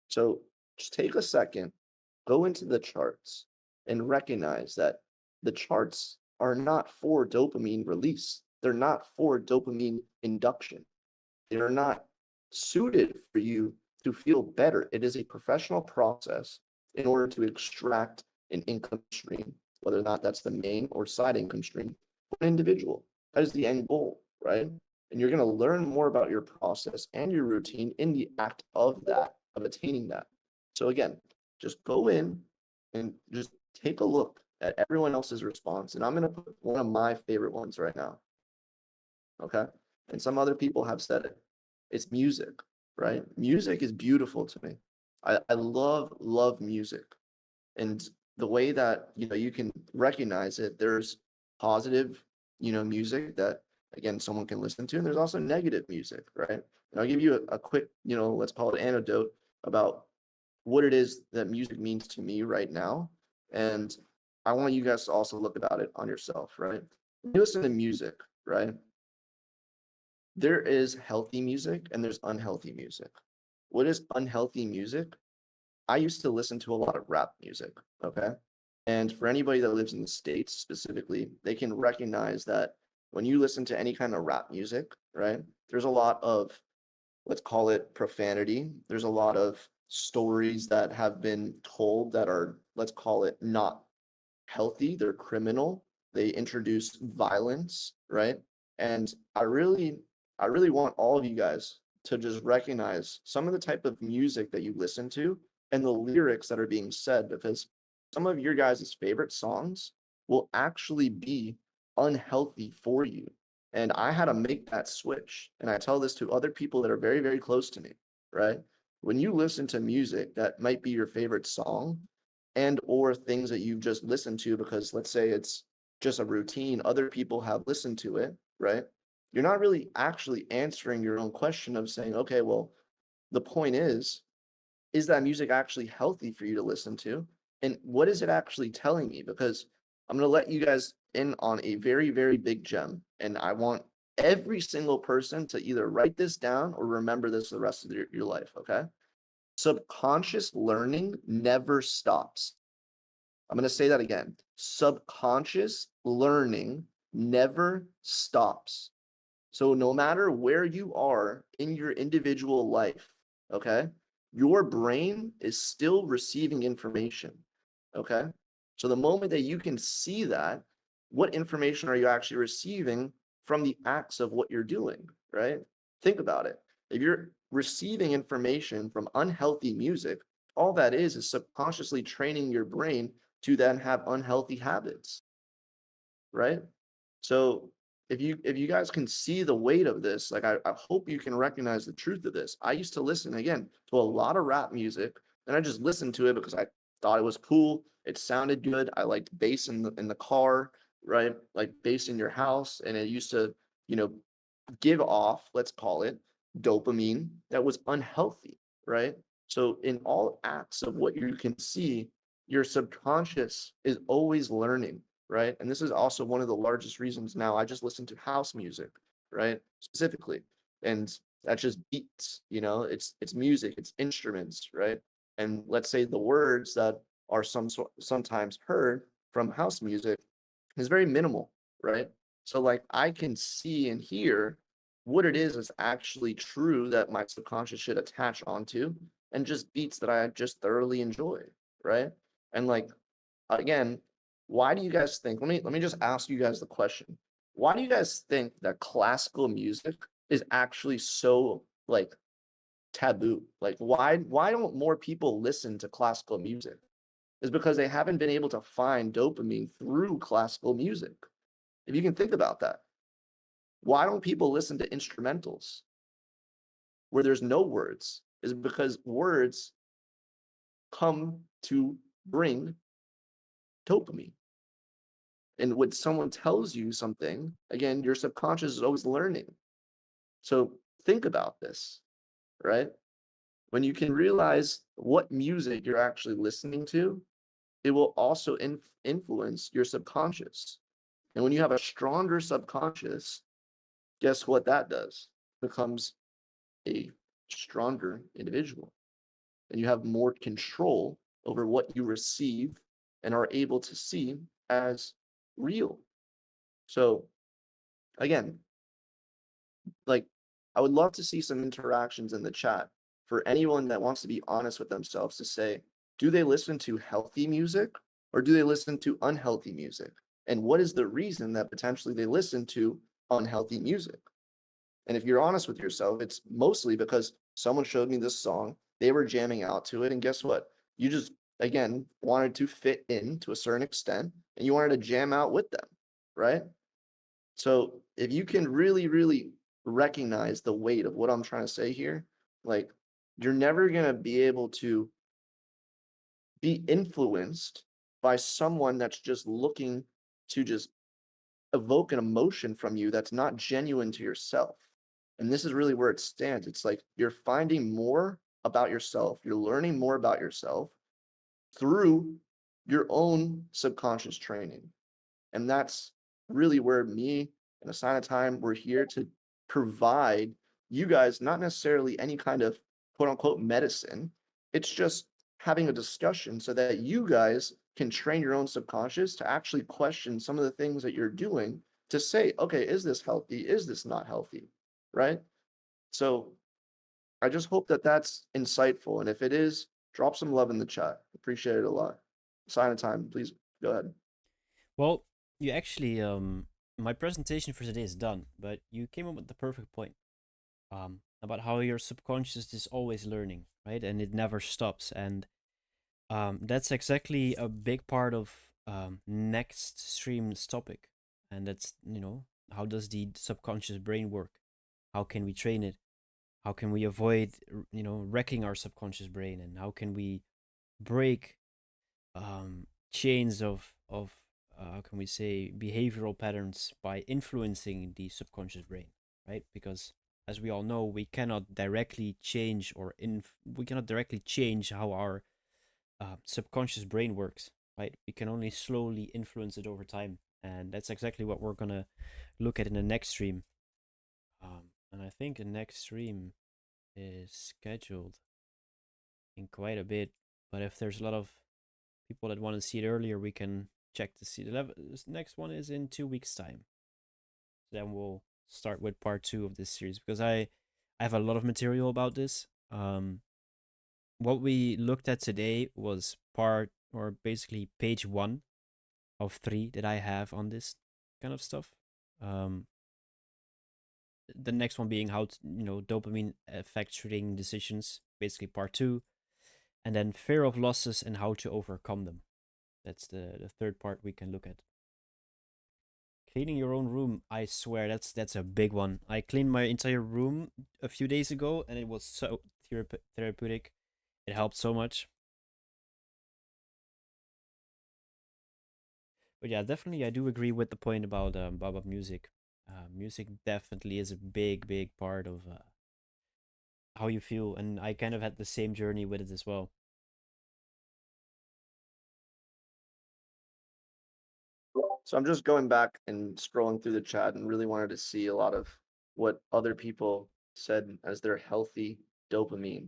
Speaker 2: So just take a second, go into the charts, and recognize that the charts are not for dopamine release. They're not for dopamine induction. They are not suited for you to feel better. It is a professional process in order to extract an income stream, whether or not that's the main or side income stream for an individual. That is the end goal, right? And you're going to learn more about your process and your routine in the act of that, of attaining that. So again, just go in and just take a look at everyone else's response. And I'm going to put one of my favorite ones right now. Okay. And some other people have said it. It's music, right? Music is beautiful to me. I love music. And the way that, you can recognize it, there's positive, music that, again, someone can listen to, and there's also negative music, right? And I'll give you a quick, let's call it anecdote about what it is that music means to me right now. And I want you guys to also look about it on yourself, right? When you listen to music, right? There is healthy music and there's unhealthy music. What is unhealthy music? I used to listen to a lot of rap music, okay? And for anybody that lives in the States specifically, they can recognize that when you listen to any kind of rap music, right, there's a lot of, let's call it profanity. There's a lot of stories that have been told that are, let's call it not healthy, they're criminal, they introduce violence, right? And I really want all of you guys to just recognize some of the type of music that you listen to and the lyrics that are being said, because some of your guys' favorite songs will actually be unhealthy for you. And I had to make that switch. And I tell this to other people that are very, very close to me, right? When you listen to music that might be your favorite song, and or things that you've just listened to because let's say it's just a routine, other people have listened to it, right? You're not really actually answering your own question of saying, okay, well, the point is that music actually healthy for you to listen to? And what is it actually telling me? Because I'm going to let you guys in on a very, very big gem. And I want every single person to either write this down or remember this the rest of your life. Okay. Subconscious learning never stops. I'm going to say that again. Subconscious learning never stops. So no matter where you are in your individual life, okay, your brain is still receiving information, okay? So the moment that you can see that, what information are you actually receiving from the acts of what you're doing, right? Think about it. If you're receiving information from unhealthy music, all that is subconsciously training your brain to then have unhealthy habits, right? So if you guys can see the weight of this, like I hope you can recognize the truth of this. I used to listen again to a lot of rap music, and I just listened to it because I thought it was cool. It sounded good. I liked bass in the car, right? Like bass in your house, and it used to, you know, give off, let's call it, dopamine that was unhealthy, right? So in all acts of what you can see, your subconscious is always learning, right? And this is also one of the largest reasons now I just listen to house music, right? Specifically. And that's just beats, it's music, it's instruments, right? And let's say the words that are sometimes heard from house music is very minimal, right? So like I can see and hear what it is actually true that my subconscious should attach onto, and just beats that I just thoroughly enjoy, right? And like again, why do you guys think, let me just ask you guys the question. Why do you guys think that classical music is actually so like taboo? Like why don't more people listen to classical music? Is because they haven't been able to find dopamine through classical music. If you can think about that, why don't people listen to instrumentals where there's no words? Is because words come to bring dopamine. And when someone tells you something, again, your subconscious is always learning. So think about this, right? When you can realize what music you're actually listening to, it will also influence your subconscious. And when you have a stronger subconscious, guess what that does? Becomes a stronger individual. And you have more control over what you receive and are able to see as real. So again, like I would love to see some interactions in the chat for anyone that wants to be honest with themselves to say, do they listen to healthy music or do they listen to unhealthy music? And what is the reason that potentially they listen to unhealthy music? And if you're honest with yourself, it's mostly because someone showed me this song, they were jamming out to it, and guess what? You just, again, wanted to fit in to a certain extent and you wanted to jam out with them, right? So if you can really, really recognize the weight of what I'm trying to say here, like you're never going to be able to be influenced by someone that's just looking to just evoke an emotion from you that's not genuine to yourself. And this is really where it stands. It's like you're finding more about yourself, you're learning more about yourself through your own subconscious training. And that's really where me and a sign of time, we're here to provide you guys not necessarily any kind of quote unquote medicine. It's just having a discussion so that you guys can train your own subconscious to actually question some of the things that you're doing to say, okay, is this healthy? Is this not healthy? Right? So I just hope that that's insightful. And if it is, drop some love in the chat. Appreciate it a lot. Sign of time, please go ahead.
Speaker 1: Well, you actually, my presentation for today is done, but you came up with the perfect point, about how your subconscious is always learning, right? And it never stops. And that's exactly a big part of next stream's topic. And that's, how does the subconscious brain work? How can we train it? How can we avoid, wrecking our subconscious brain? And how can we break chains of how can we say behavioral patterns by influencing the subconscious brain, right? Because as we all know, we cannot directly change we cannot directly change how our subconscious brain works, right? We can only slowly influence it over time, and that's exactly what we're gonna look at in the next stream. And I think the next stream is scheduled in quite a bit, but if there's a lot of people that want to see it earlier, we can check to see. This next one is in 2 weeks' time. Then we'll start with part two of this series because I have a lot of material about this. What we looked at today was part or basically page 1 of 3 that I have on this kind of stuff. Um, the next one being how to, dopamine affects trading decisions, basically part 2, and then fear of losses and how to overcome them. That's the third part we can look at. Cleaning your own room, I swear that's a big one. I cleaned my entire room a few days ago and it was so therapeutic. It helped so much. But yeah, definitely I do agree with the point about music. Music definitely is a big part of how you feel, and I kind of had the same journey with it as well.
Speaker 2: So I'm just going back and scrolling through the chat and really wanted to see a lot of what other people said as their healthy dopamine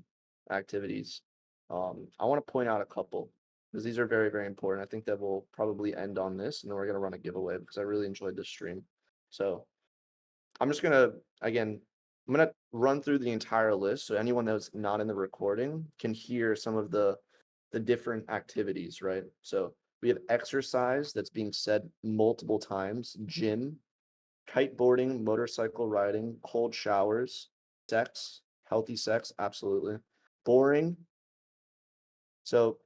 Speaker 2: activities. I want to point out a couple because these are very, very important. I think that we'll probably end on this and then we're going to run a giveaway because I really enjoyed this stream. So I'm just going to, again, I'm going to run through the entire list so anyone that's not in the recording can hear some of the different activities, right? So we have exercise that's being said multiple times, gym, kiteboarding, motorcycle riding, cold showers, sex, healthy sex, absolutely. Boring. So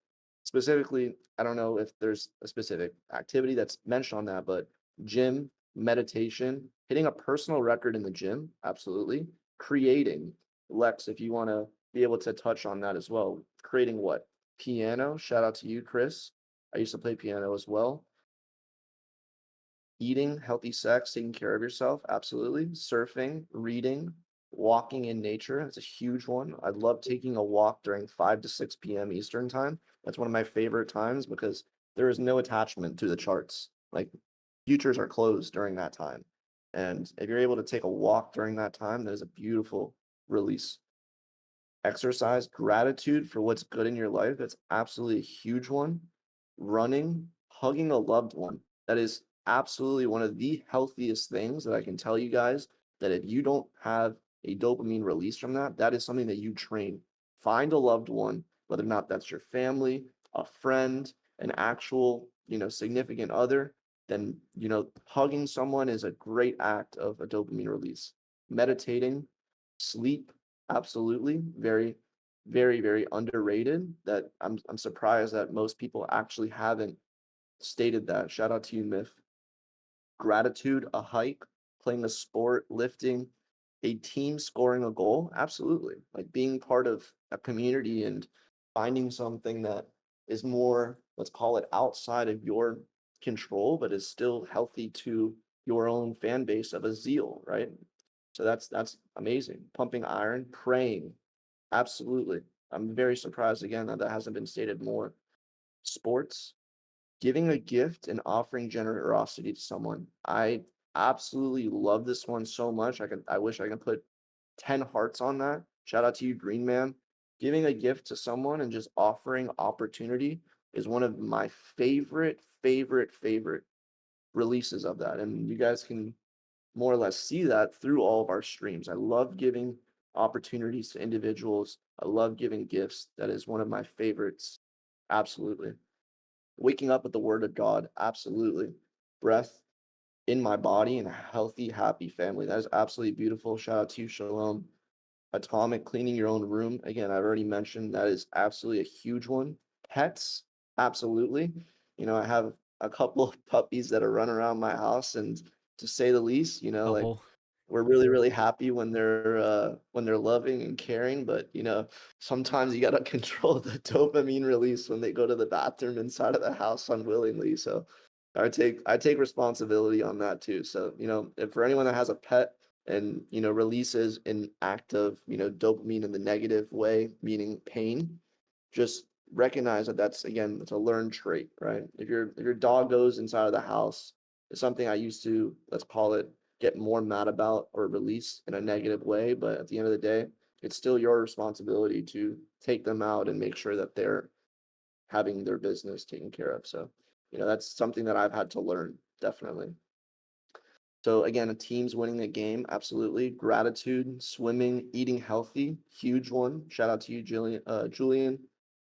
Speaker 2: specifically, I don't know if there's a specific activity that's mentioned on that, but gym, meditation, hitting a personal record in the gym, absolutely. Creating, Lex, if you want to be able to touch on that as well. Creating what? Piano, shout out to you, Chris. I used to play piano as well. Eating, healthy sex, taking care of yourself, absolutely. Surfing, reading, walking in nature, that's a huge one. I love taking a walk during 5 to 6 p.m. Eastern time. That's one of my favorite times because there is no attachment to the charts. Like futures are closed during that time. And if you're able to take a walk during that time, that is a beautiful release. Exercise, gratitude for what's good in your life. That's absolutely a huge one. Running, hugging a loved one. That is absolutely one of the healthiest things that I can tell you guys that if you don't have a dopamine release from that, that is something that you train. Find a loved one, whether or not that's your family, a friend, an actual, significant other, then, hugging someone is a great act of a dopamine release. Meditating, sleep, absolutely. Very, very, very underrated that I'm surprised that most people actually haven't stated that. Shout out to you, Myth. Gratitude, a hike, playing a sport, lifting, a team scoring a goal. Absolutely. Like being part of a community and finding something that is more, let's call it outside of your control, but is still healthy to your own fan base of a zeal, right? So that's amazing. Pumping iron, praying. Absolutely. I'm very surprised again that that hasn't been stated more. Sports, giving a gift and offering generosity to someone. I absolutely love this one so much. I wish I could put 10 hearts on that. Shout out to you, Green Man. Giving a gift to someone and just offering opportunity is one of my favorite releases of that. And you guys can more or less see that through all of our streams. I love giving opportunities to individuals. I love giving gifts. That is one of my favorites. Absolutely. Waking up with the word of God. Absolutely. Breath in my body and a healthy, happy family. That is absolutely beautiful. Shout out to you, Shalom. Atomic, cleaning your own room. Again, I've already mentioned that is absolutely a huge one. Pets, absolutely. I have a couple of puppies that are running around my house, and to say the least, like
Speaker 1: Oh,
Speaker 2: we're really, really happy when they're loving and caring, but sometimes you gotta control the dopamine release when they go to the bathroom inside of the house unwillingly. So I take responsibility on that too. So, if for anyone that has a pet and releases an act of dopamine in the negative way, meaning pain, just recognize that that's a learned trait, right? If your dog goes inside of the house, it's something I used to, let's call it, get more mad about or release in a negative way, but at the end of the day, it's still your responsibility to take them out and make sure that they're having their business taken care of. So, that's something that I've had to learn, definitely. So again, a team's winning a game, absolutely. Gratitude, swimming, eating healthy, huge one. Shout out to you, Julian.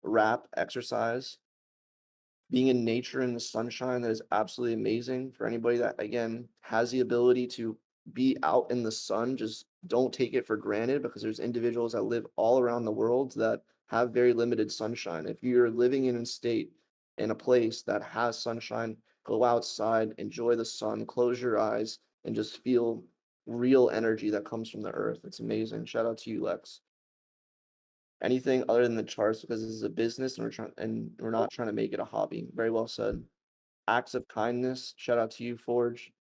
Speaker 2: Rap, exercise, being in nature in the sunshine, that is absolutely amazing. For anybody that again has the ability to be out in the sun, just don't take it for granted because there's individuals that live all around the world that have very limited sunshine. If you're living in a state in a place that has sunshine, go outside, enjoy the sun, close your eyes, and just feel real energy that comes from the earth. It's amazing. Shout out to you, Lex. Anything other than the charts because this is a business and we're not trying to make it a hobby. Very well said. Acts of kindness. Shout out to you, Forge.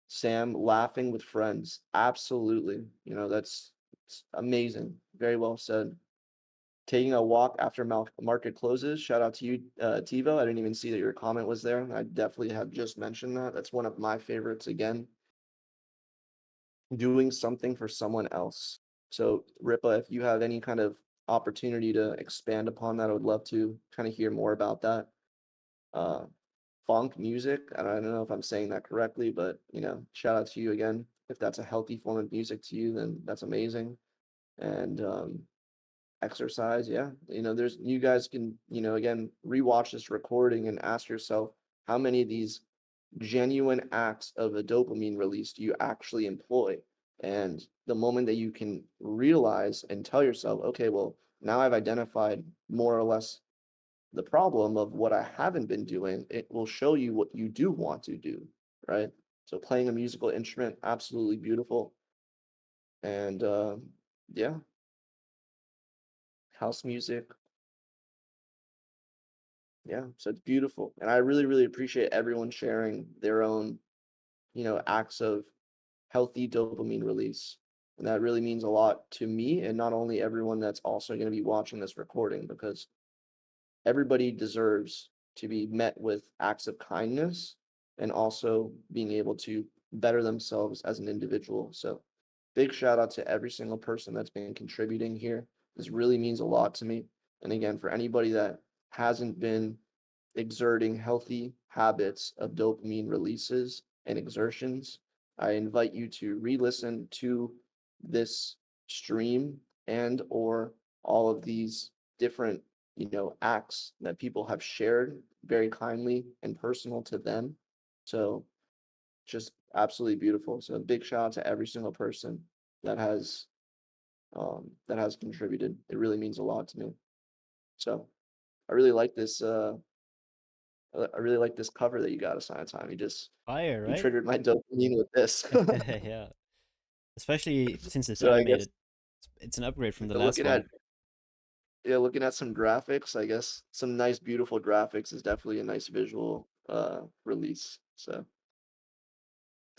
Speaker 2: Sam, laughing with friends. Absolutely. That's it's amazing. Very well said. Taking a walk after market closes. Shout out to you, Tivo. I didn't even see that your comment was there. I definitely have just mentioned that. That's one of my favorites again. Doing something for someone else. So, Ripa, if you have any kind of opportunity to expand upon that, I would love to kind of hear more about that. Uh, Funk music, I don't know if I'm saying that correctly, but shout out to you again. If that's a healthy form of music to you, then that's amazing. And exercise, yeah. There's you guys can, again, rewatch this recording and ask yourself how many of these genuine acts of a dopamine release do you actually employ? And the moment that you can realize and tell yourself, okay, well, now I've identified more or less the problem of what I haven't been doing, it will show you what you do want to do, right? So playing a musical instrument, absolutely beautiful. And yeah, house music, Yeah, so it's beautiful. And I really, really appreciate everyone sharing their own, acts of healthy dopamine release. And that really means a lot to me and not only everyone that's also going to be watching this recording because everybody deserves to be met with acts of kindness and also being able to better themselves as an individual. So, big shout out to every single person that's been contributing here. This really means a lot to me. And again, for anybody that hasn't been exerting healthy habits of dopamine releases and exertions, I invite you to re-listen to this stream and or all of these different, acts that people have shared very kindly and personal to them. So just absolutely beautiful. So a big shout out to every single person that has contributed. It really means a lot to me. So I really like this I really like this cover that you got assigned time.
Speaker 1: Fire,
Speaker 2: You
Speaker 1: right?
Speaker 2: triggered my dopamine with this.
Speaker 1: Yeah. Especially since it's
Speaker 2: So I guess
Speaker 1: animated. It's an upgrade from the
Speaker 2: yeah,
Speaker 1: last one.
Speaker 2: looking at some graphics, I guess some nice beautiful graphics is definitely a nice visual release. So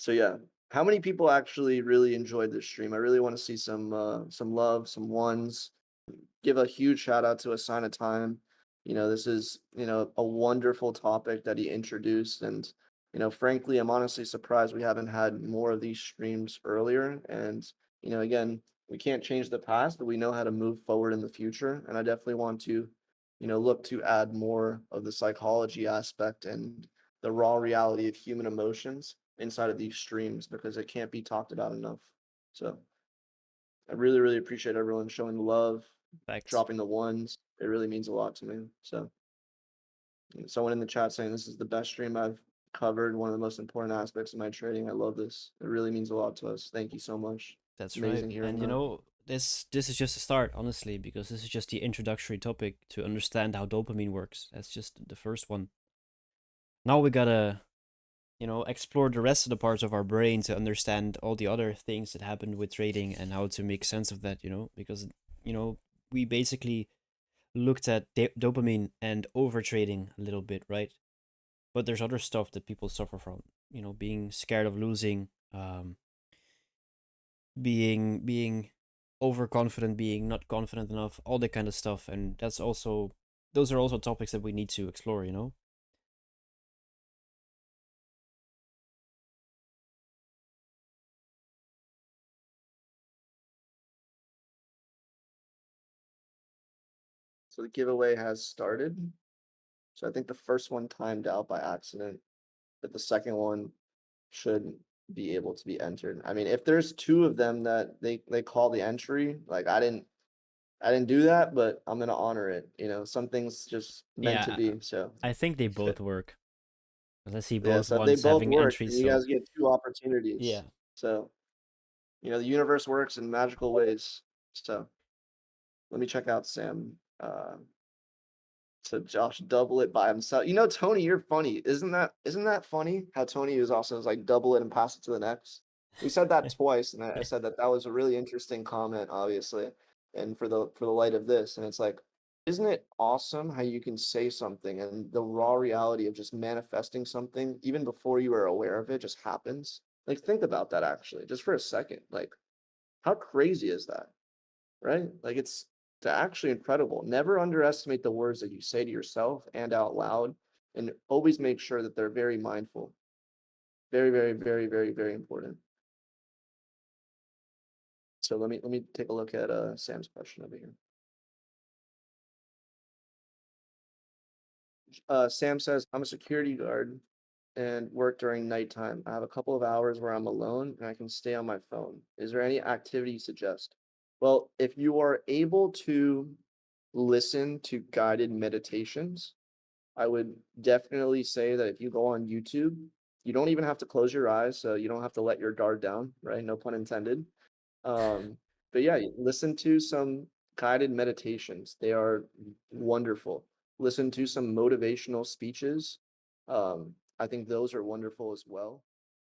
Speaker 2: yeah, how many people actually really enjoyed this stream? I really want to see some love, some ones. Give a huge shout out to a sign of time. This is, a wonderful topic that he introduced. And, frankly, I'm honestly surprised we haven't had more of these streams earlier. And, again, we can't change the past, but we know how to move forward in the future. And I definitely want to, look to add more of the psychology aspect and the raw reality of human emotions inside of these streams because it can't be talked about enough. So I really, really appreciate everyone showing love,
Speaker 1: Facts.
Speaker 2: dropping the ones. It really means a lot to me. So, someone in the chat saying this is the best stream I've covered, one of the most important aspects of my trading. I love this. It really means a lot to us. Thank you so much. It's
Speaker 1: That's right.
Speaker 2: amazing hearing
Speaker 1: And
Speaker 2: that.
Speaker 1: this is just a start, honestly, because this is just the introductory topic to understand how dopamine works. That's just the first one. Now we gotta, explore the rest of the parts of our brain to understand all the other things that happened with trading and how to make sense of that, because, you know, we basically looked at dopamine and over trading a little bit, right? But there's other stuff that people suffer from, being scared of losing, being overconfident, being not confident enough, all that kind of stuff. And those are also topics that we need to explore.
Speaker 2: So the giveaway has started. So I think the first one timed out by accident, but the second one should be able to be entered. I mean, if there's two of them that they call the entry, like I didn't do that, but I'm gonna honor it. Some things just meant to
Speaker 1: Yeah,
Speaker 2: be. So
Speaker 1: I think they both work. Let's see
Speaker 2: yeah,
Speaker 1: both
Speaker 2: so if they
Speaker 1: ones
Speaker 2: both
Speaker 1: having
Speaker 2: work,
Speaker 1: entries,
Speaker 2: then you
Speaker 1: so
Speaker 2: guys get two
Speaker 1: yeah.
Speaker 2: opportunities. So, the universe works in magical ways. So let me check out Sam. So Josh double it by himself. Tony, you're funny. Isn't that funny? How Tony is also is like double it and pass it to the next. We said that twice, and I said that was a really interesting comment, obviously, and for the light of this, and it's like, isn't it awesome how you can say something and the raw reality of just manifesting something even before you are aware of it just happens? Like, think about that actually, just for a second. Like, how crazy is that? Right? Like it's actually incredible. Never underestimate the words that you say to yourself and out loud, and always make sure that they're very mindful. Very, very, very, very, very important. So let me take a look at Sam's question over here. Sam says, I'm a security guard and work during nighttime. I have a couple of hours where I'm alone and I can stay on my phone. Is there any activity you suggest? Well, if you are able to listen to guided meditations, I would definitely say that if you go on YouTube, you don't even have to close your eyes, so you don't have to let your guard down, right? No pun intended. Um, but yeah, listen to some guided meditations. They are wonderful. Listen to some motivational speeches. I think those are wonderful as well.